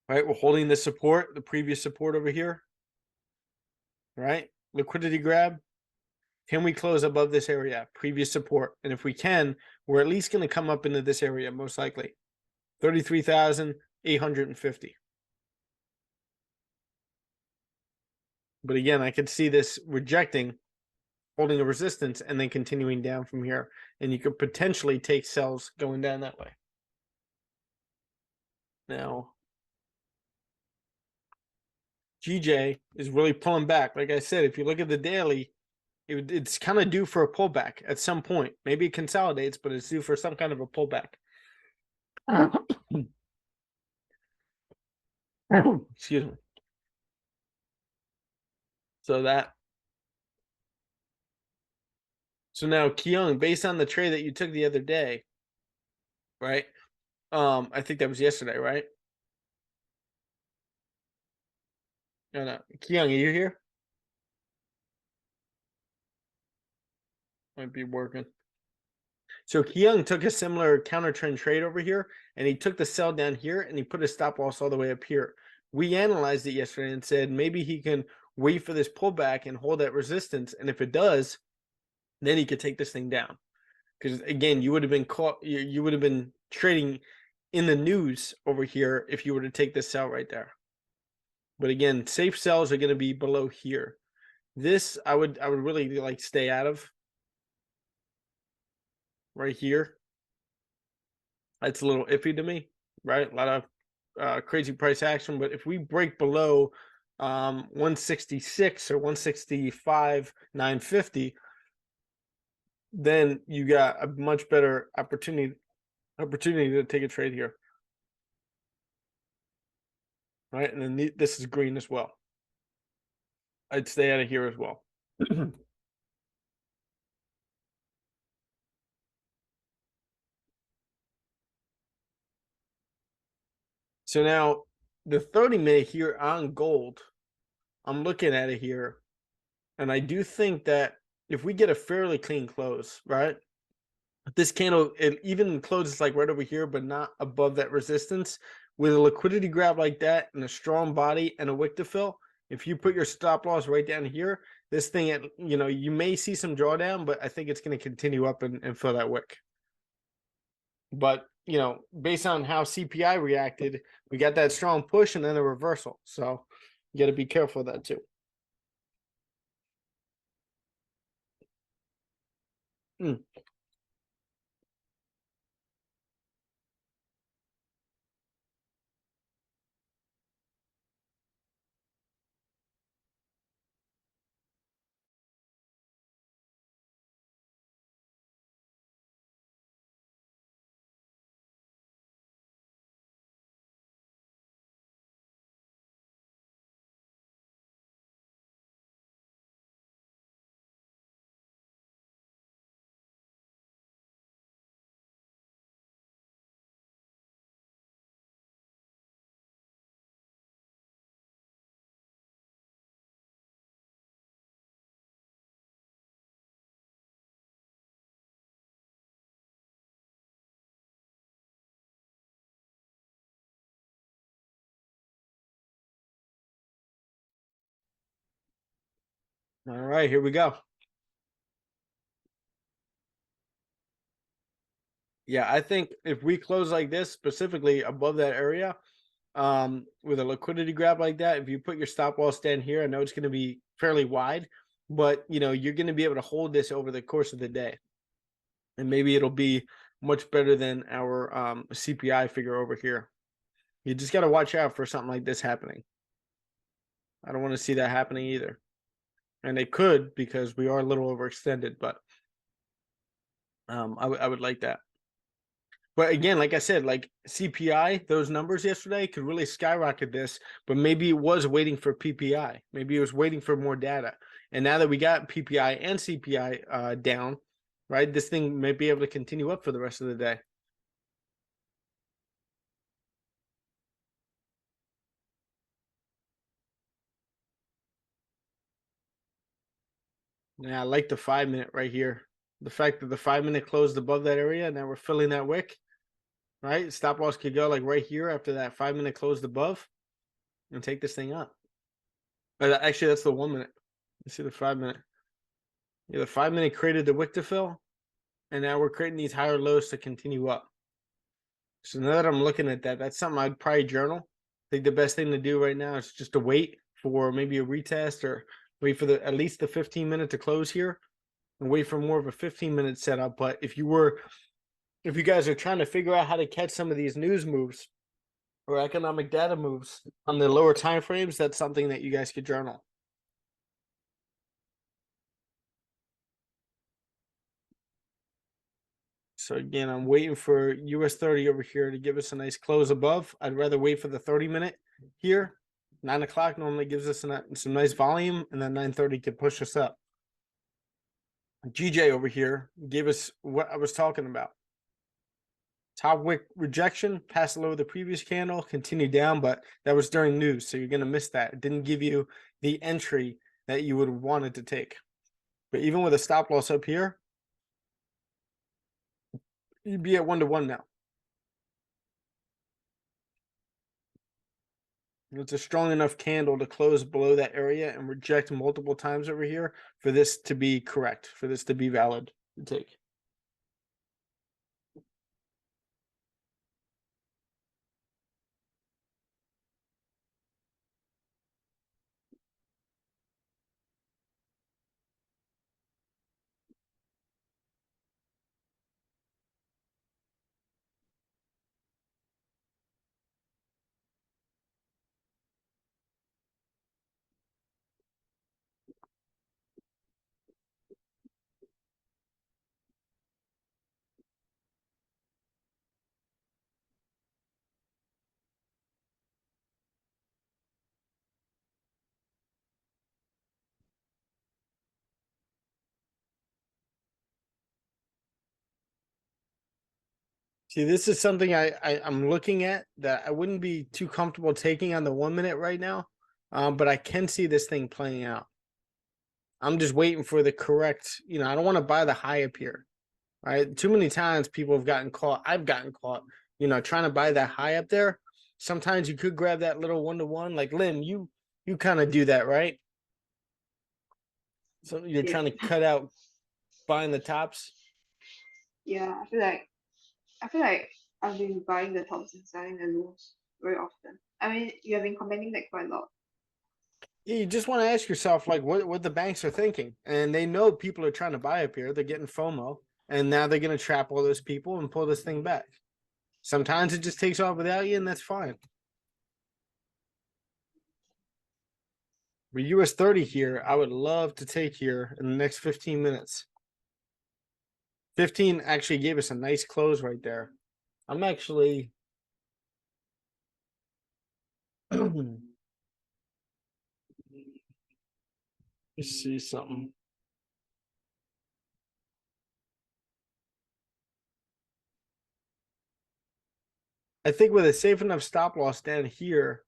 Right, we're holding the support, the previous support over here. Right, liquidity grab. Can we close above this area, previous support? And if we can, we're at least going to come up into this area, most likely. 33,850. But again, I could see this rejecting, holding a resistance, and then continuing down from here. And you could potentially take sells going down that way. Now, GJ is really pulling back. Like I said, if you look at the daily, it's kind of due for a pullback at some point. Maybe it consolidates, but it's due for some kind of a pullback. Excuse me. So now Kyung, based on the trade that you took the other day, right? I think that was yesterday, right? No. Kyung, are you here? Might be working. So Kyung took a similar counter trend trade over here, and he took the sell down here, and he put a stop loss all the way up here. We analyzed it yesterday and said maybe he can wait for this pullback and hold that resistance, and if it does, then he could take this thing down. Because again, you would have been caught. You would have been trading in the news over here if you were to take this sell right there. But again, safe sells are going to be below here. This I would really like stay out of. Right here. That's a little iffy to me, right? A lot of crazy price action, but if we break below 166 or 165,950, then you got a much better opportunity to take a trade here. Right? And then this is green as well. I'd stay out of here as well. So now the 30-minute here on gold, I'm looking at it here, and I do think that if we get a fairly clean close, right? This candle, it even closes like right over here, but not above that resistance. With a liquidity grab like that and a strong body and a wick to fill, if you put your stop loss right down here, this thing, you may see some drawdown, but I think it's going to continue up and fill that wick. But, based on how CPI reacted, we got that strong push and then a reversal. So you got to be careful of that too. All right, here we go. Yeah, I think if we close like this, specifically above that area, with a liquidity grab like that, if you put your stop loss down here, I know it's going to be fairly wide, but you're going to be able to hold this over the course of the day, and maybe it'll be much better than our CPI figure over here. You just got to watch out for something like this happening. I don't want to see that happening either, and it could because we are a little overextended, but I would like that. But again, like I said, like CPI, those numbers yesterday could really skyrocket this, but maybe it was waiting for PPI. Maybe it was waiting for more data. And now that we got PPI and CPI down, right, this thing may be able to continue up for the rest of the day. Yeah, I like the 5 minute right here. The fact that the 5 minute closed above that area, and now we're filling that wick, right? Stop loss could go like right here after that 5 minute closed above and take this thing up. But actually, that's the 1 minute. You see the 5 minute. Yeah, the 5 minute created the wick to fill, and now we're creating these higher lows to continue up. So now that I'm looking at that, that's something I'd probably journal. I think the best thing to do right now is just to wait for maybe a retest or wait for at least the 15 minute to close here and wait for more of a 15 minute setup. But if you guys are trying to figure out how to catch some of these news moves or economic data moves on the lower time frames, that's something that you guys could journal. So again, I'm waiting for US 30 over here to give us a nice close above. I'd rather wait for the 30 minute here. 9 o'clock normally gives us some nice volume, and then 9:30 could push us up. GJ over here gave us what I was talking about. Top wick rejection, passed below the previous candle, continued down, but that was during news, so you're going to miss that. It didn't give you the entry that you would have wanted to take. But even with a stop loss up here, you'd be at 1-to-1 now. It's a strong enough candle to close below that area and reject multiple times over here for this to be correct, for this to be valid to take. See, this is something I'm looking at that I wouldn't be too comfortable taking on the 1 minute right now, but I can see this thing playing out. I'm just waiting for the correct, I don't want to buy the high up here, right? Too many times people have gotten caught. I've gotten caught, trying to buy that high up there. Sometimes you could grab that little 1-to-1, like Lim, you kind of do that, right? So you're Yeah. trying to cut out buying the tops. Yeah, I feel like I've been buying the tops and selling the lows very often. I mean, you have been commenting that quite a lot. You just want to ask yourself, like, what the banks are thinking, and they know people are trying to buy up here. They're getting FOMO, and now they're going to trap all those people and pull this thing back. Sometimes it just takes off without you, and that's fine. But US 30 here, I would love to take here in the next 15 minutes. 15 actually gave us a nice close right there. I'm actually let's see something. I think with a safe enough stop loss down here,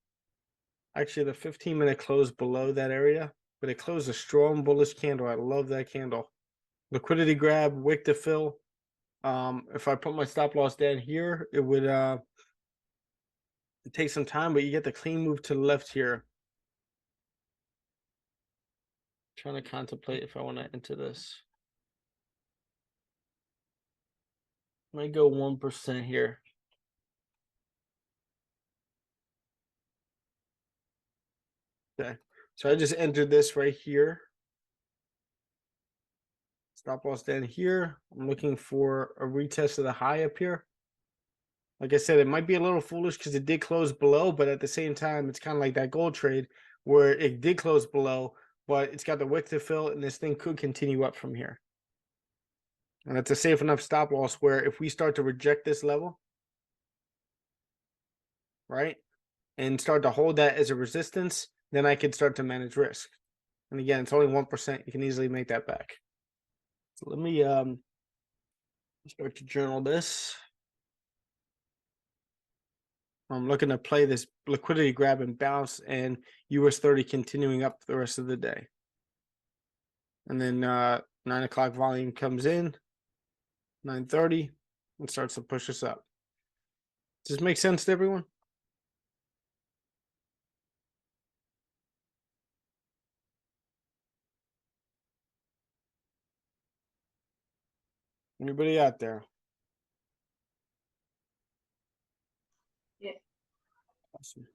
actually the 15-minute close below that area, but it closed a strong bullish candle. I love that candle. Liquidity grab, wick to fill. If I put my stop loss down here, it would take some time, but you get the clean move to the left here. Trying to contemplate if I want to enter this. Might go 1% here. Okay, so I just entered this right here. Stop loss down here. I'm looking for a retest of the high up here. Like I said, it might be a little foolish because it did close below, but at the same time, it's kind of like that gold trade where it did close below, but it's got the wick to fill, and this thing could continue up from here. And it's a safe enough stop loss where if we start to reject this level, right, and start to hold that as a resistance, then I could start to manage risk. And again, it's only 1%. You can easily make that back. So let me start to journal this. I'm looking to play this liquidity grab and bounce and US 30 continuing up the rest of the day. And then 9 o'clock volume comes in, 9:30, and starts to push us up. Does this make sense to everyone? Anybody out there? Yeah. Awesome.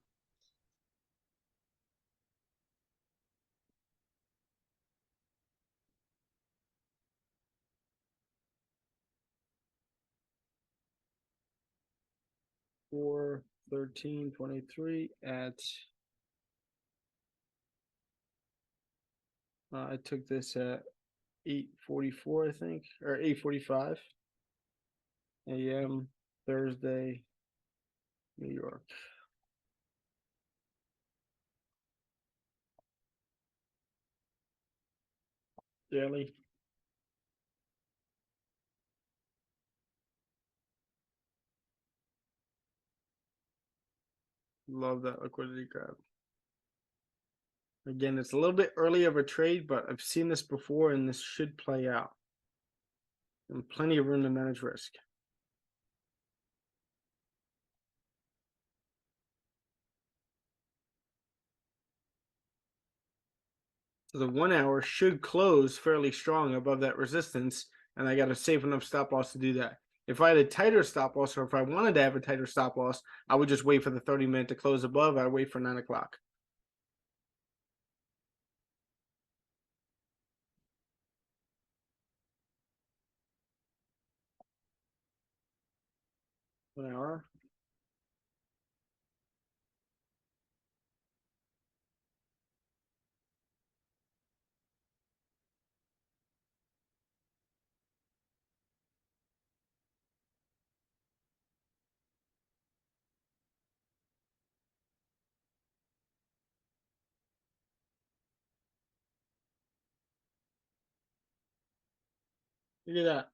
Four 13:23 at I took this at 8:44, I think, or 8:45 a.m. Thursday, New York. Daily. Love that liquidity grab. Again, it's a little bit early of a trade, but I've seen this before and this should play out. And plenty of room to manage risk. So the 1 hour should close fairly strong above that resistance, and I got a safe enough stop loss to do that. If I had a tighter stop loss, or if I wanted to have a tighter stop loss, I would just wait for the 30-minute to close above. I'd wait for 9 o'clock. An hour. Look at that.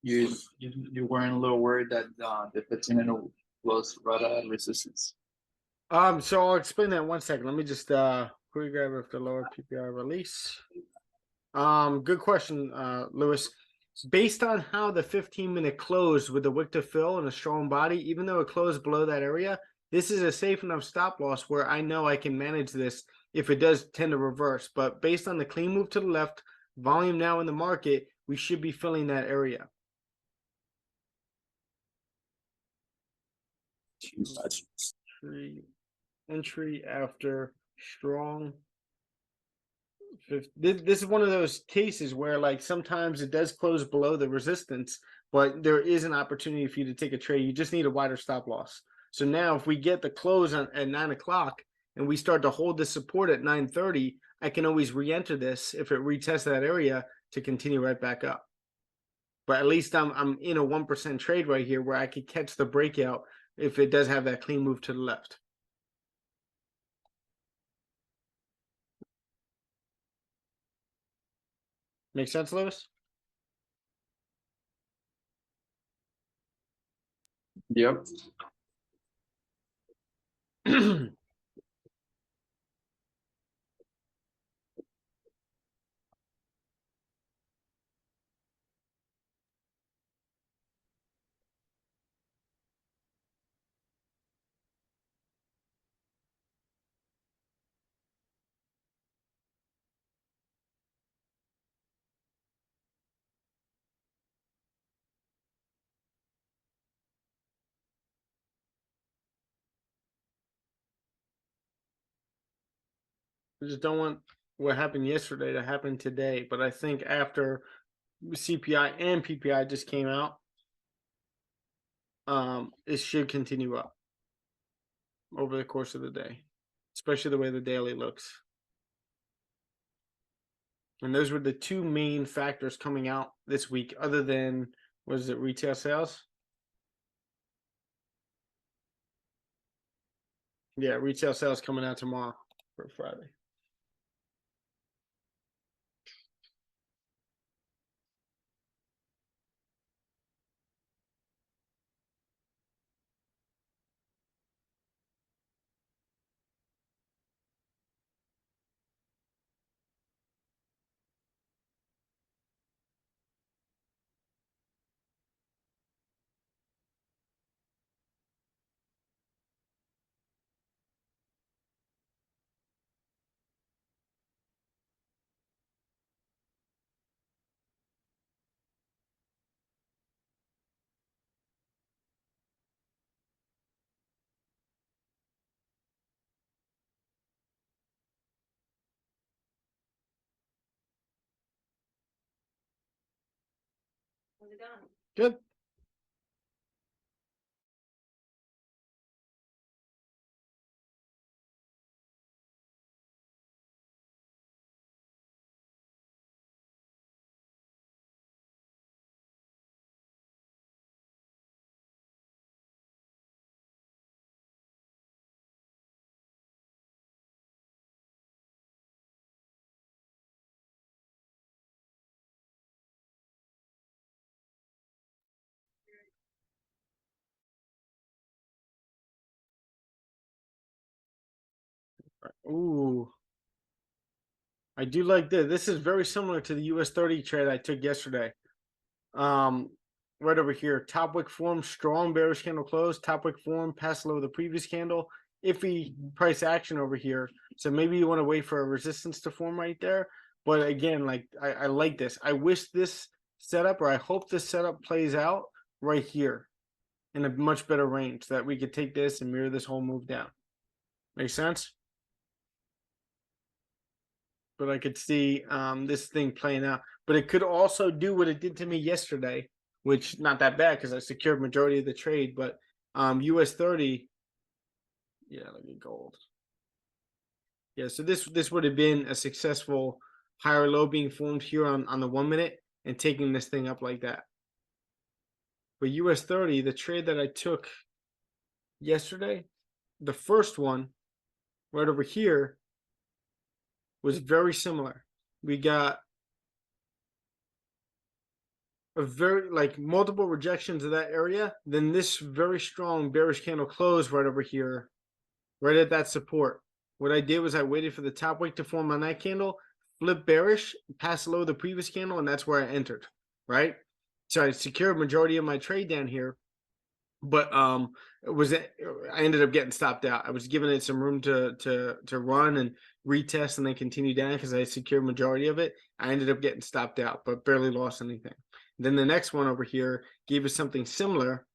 You weren't a little worried that the 15-minute was right at resistance. So I'll explain that in 1 second. Let me just quickly grab if the lower PPI release. Good question, Lewis. Based on how the 15-minute closed with the wick to fill and a strong body, even though it closed below that area, this is a safe enough stop loss where I know I can manage this if it does tend to reverse. But based on the clean move to the left, volume now in the market, we should be filling that area. Entry after strong. This is one of those cases where, like, sometimes it does close below the resistance, but there is an opportunity for you to take a trade. You just need a wider stop loss. So now if we get the close at 9 o'clock and we start to hold this support at 9:30, I can always re-enter this if it retests that area to continue right back up. But at least I'm in a 1% trade right here where I could catch the breakout if it does have that clean move to the left. Make sense, Lewis? Yep. I just don't want what happened yesterday to happen today. But I think after CPI and PPI just came out, it should continue up over the course of the day, especially the way the daily looks. And those were the two main factors coming out this week, other than, was it retail sales? Yeah, retail sales coming out tomorrow for Friday. Good. Ooh. I do like this. This is very similar to the US 30 trade I took yesterday. Right over here, top wick form, strong bearish candle close, top wick form, pass low the previous candle, iffy price action over here. So maybe you want to wait for a resistance to form right there. But again, like I like this. I wish this setup, or I hope this setup plays out right here in a much better range so that we could take this and mirror this whole move down. Make sense? But I could see this thing playing out. But it could also do what it did to me yesterday, which not that bad because I secured majority of the trade. But US 30, yeah, look at gold. Yeah, so this would have been a successful higher low being formed here on the 1 minute and taking this thing up like that. But US 30, the trade that I took yesterday, the first one right over here was very similar. We got a very like multiple rejections of that area, then this very strong bearish candle closed right over here, right at that support. What I did was I waited for the top wick to form on that candle, flip bearish, pass below the previous candle, and that's where I entered, right? So I secured majority of my trade down here, but I ended up getting stopped out. I was giving it some room to run and retest and then continue down because I secured majority of it. I ended up getting stopped out, but barely lost anything. Then the next one over here gave us something similar.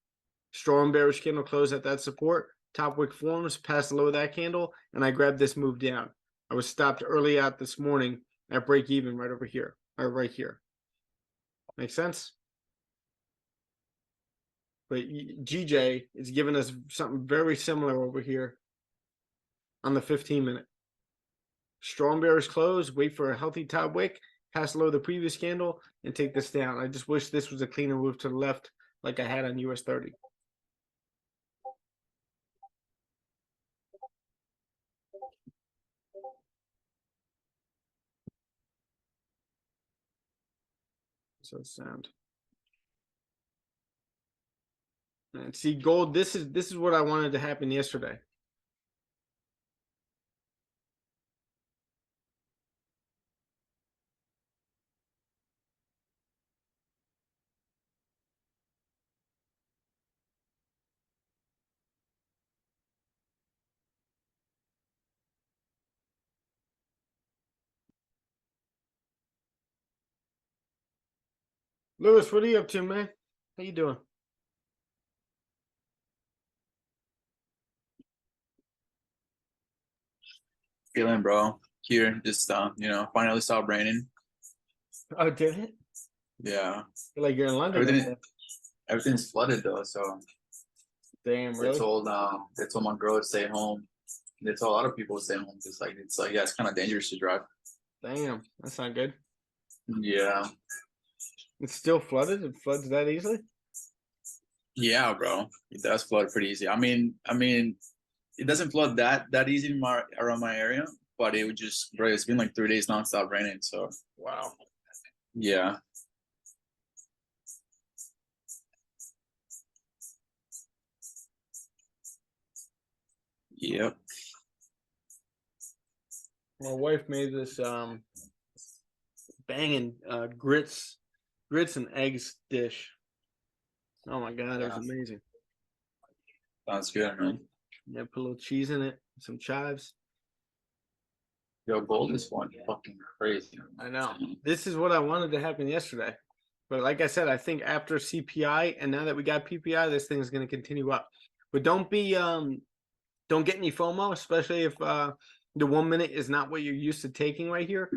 Strong bearish candle close at that support. Top wick forms, past the low of that candle, and I grabbed this move down. I was stopped early out this morning at break even right over here, or right here. Make sense? But GJ is giving us something very similar over here on the 15-minute. Strong bearish close, wait for a healthy top wick, pass low the previous candle, and take this down. I just wish this was a cleaner move to the left like I had on US 30. So sound. And see, gold, this is what I wanted to happen yesterday. Lewis, what are you up to, man? How you doing? Feeling, bro. Here, just finally stopped raining. Oh, did it? Yeah. Feel like you're in London. Everything's flooded though, so Damn, they really? told my girl to stay home. They told a lot of people to stay home because yeah, it's kind of dangerous to drive. Damn, that's not good. Yeah. It's still flooded? It floods that easily? Yeah, bro. It does flood pretty easy. I mean, it doesn't flood that easy around my area, but it would just, bro, it's been like 3 days nonstop raining. So Wow. yeah. Yep. My wife made this banging grits and eggs dish. Oh my god, it was amazing. Sounds good, man. Yeah, put a little cheese in it, some chives. Yo, gold is one fucking crazy. I know. This is what I wanted to happen yesterday. But like I said, I think after CPI and now that we got PPI, this thing is going to continue up. But don't get any FOMO, especially if the 1 minute is not what you're used to taking right here.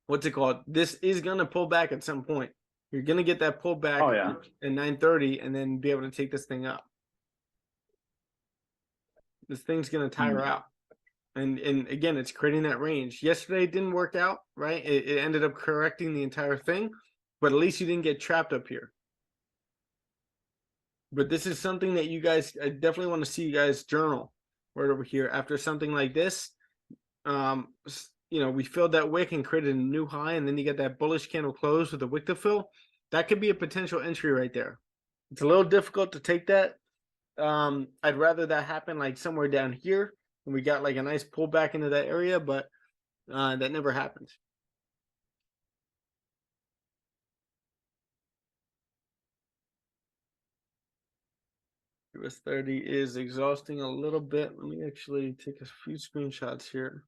What's it called? This is going to pull back at some point. You're gonna get that pullback Oh, yeah. at 9:30 and then be able to take this thing up. This thing's gonna tire out. And again, it's creating that range. Yesterday it didn't work out, right? It ended up correcting the entire thing, but at least you didn't get trapped up here. But this is something that you guys, I definitely want to see you guys journal right over here after something like this. You know, we filled that wick and created a new high, and then you get that bullish candle close with a wick to fill. That could be a potential entry right there. It's a little difficult to take that. I'd rather that happen like somewhere down here, and we got like a nice pullback into that area, but that never happened. US 30 is exhausting a little bit. Let me actually take a few screenshots here.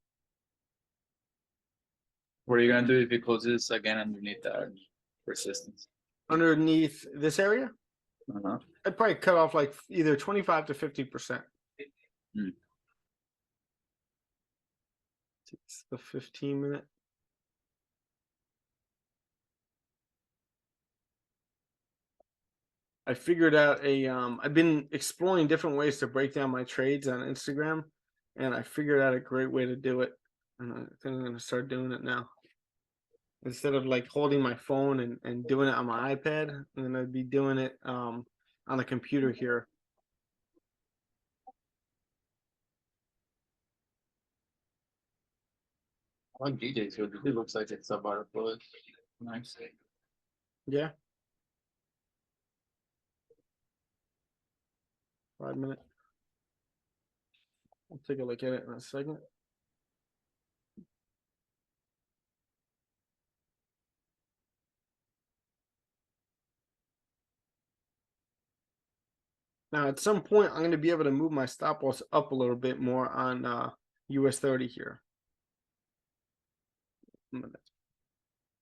What are you gonna do if it closes again underneath that resistance? Underneath this area, Uh-huh. I'd probably cut off like either 25 to 50%. Hmm. It's the 15-minute. I figured out I've been exploring different ways to break down my trades on Instagram, and I figured out a great way to do it. And I think I'm gonna start doing it now. Instead of like holding my phone and doing it on my iPad, I'm gonna be doing it on the computer here. On DJ's it looks like it's about a bullet. Nice. Yeah. 5 minute. I'll take a look at it in a second. Now, at some point, I'm going to be able to move my stop loss up a little bit more on US 30 here. I'm gonna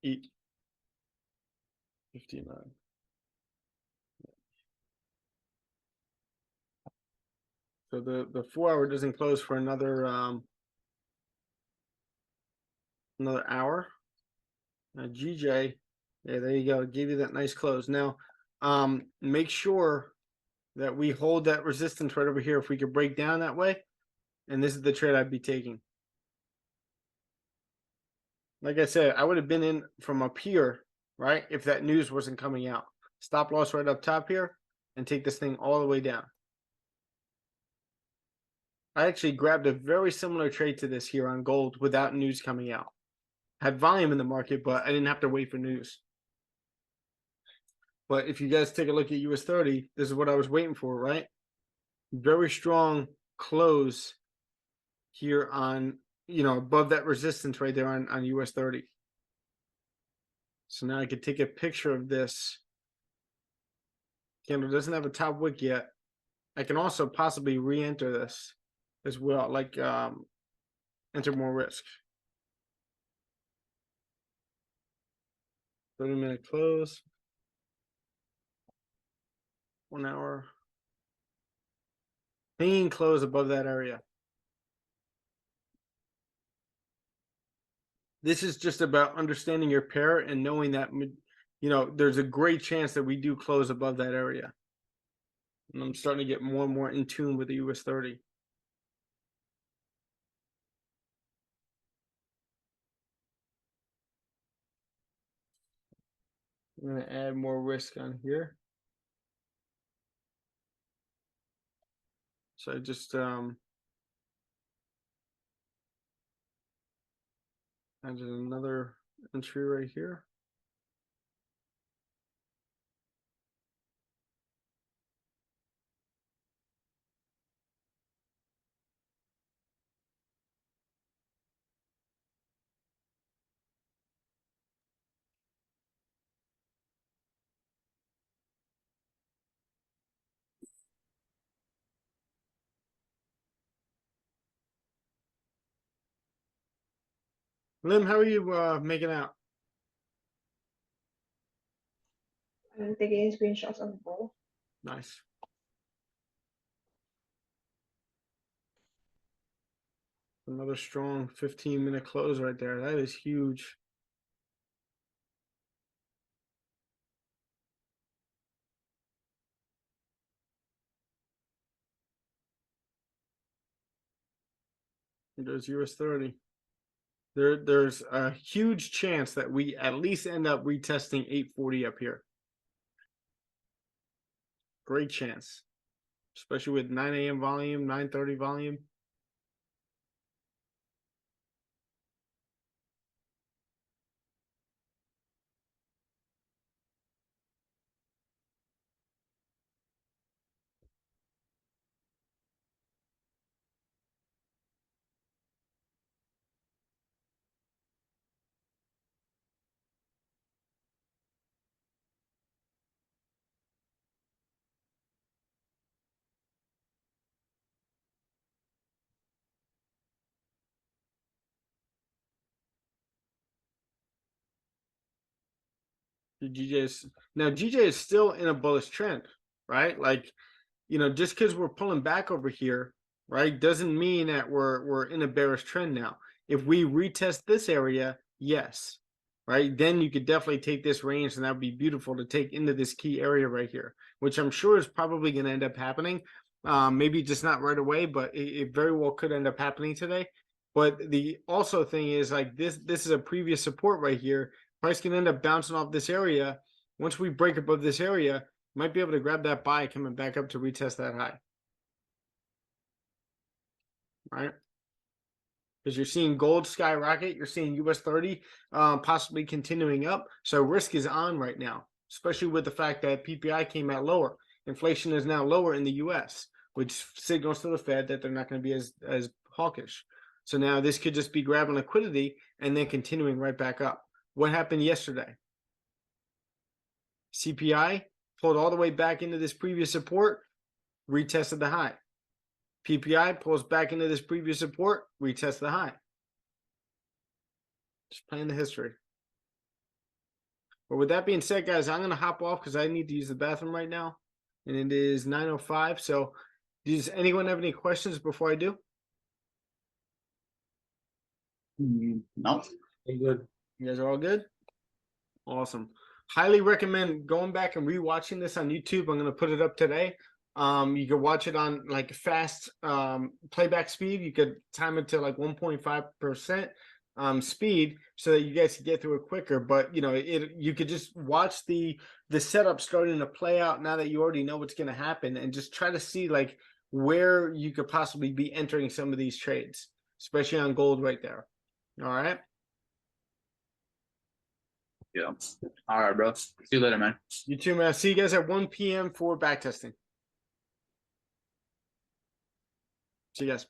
eat 59. So the 4 hour doesn't close for another hour. Now GJ, yeah, there you go. Give you that nice close. Now, make sure that we hold that resistance right over here. If we could break down that way, and this is the trade I'd be taking. Like I said, I would have been in from up here, right? If that news wasn't coming out. Stop loss right up top here and take this thing all the way down. I actually grabbed a very similar trade to this here on gold without news coming out. Had volume in the market, but I didn't have to wait for news. But if you guys take a look at US 30, this is what I was waiting for, right? Very strong close here on, above that resistance right there on US 30. So now I could take a picture of this. Candle doesn't have a top wick yet. I can also possibly re-enter this as well, like enter more risk. 30-minute close. 1 hour. Hanging close above that area. This is just about understanding your pair and knowing that, there's a great chance that we do close above that area. And I'm starting to get more and more in tune with the US 30. I'm going to add more risk on here. So I just added another entry right here. Lim, how are you making out? I'm taking screenshots of both. Nice. Another strong 15-minute close right there. That is huge. There's US 30. There's a huge chance that we at least end up retesting 840 up here. Great chance, especially with 9 a.m. volume, 9:30 volume. GJ is still in a bullish trend, right? Like, just because we're pulling back over here, right, doesn't mean that we're in a bearish trend now. If we retest this area, yes, right, then you could definitely take this range, and that would be beautiful to take into this key area right here, which I'm sure is probably going to end up happening. Maybe just not right away, but it very well could end up happening today. But the also thing is, like, this is a previous support right here. Price can end up bouncing off this area. Once we break above this area, might be able to grab that buy coming back up to retest that high. Right? Because you're seeing gold skyrocket, you're seeing US 30 possibly continuing up. So risk is on right now, especially with the fact that PPI came out lower. Inflation is now lower in the US, which signals to the Fed that they're not going to be as hawkish. So now this could just be grabbing liquidity and then continuing right back up. What happened yesterday? CPI pulled all the way back into this previous support, retested the high. PPI pulls back into this previous support, retests the high. Just playing the history. But with that being said, guys, I'm going to hop off because I need to use the bathroom right now. And it is 9:05. So does anyone have any questions before I do? No. Good. You guys are all good? Awesome. Highly recommend going back and rewatching this on YouTube. I'm going to put it up today. You can watch it on like fast playback speed. You could time it to like 1.5% speed so that you guys can get through it quicker. But you could just watch the setup starting to play out now that you already know what's going to happen, and just try to see like where you could possibly be entering some of these trades, especially on gold right there. All right. Yeah. All right, bro. See you later, man. You too, man. See you guys at 1 p.m. for back testing. See you guys.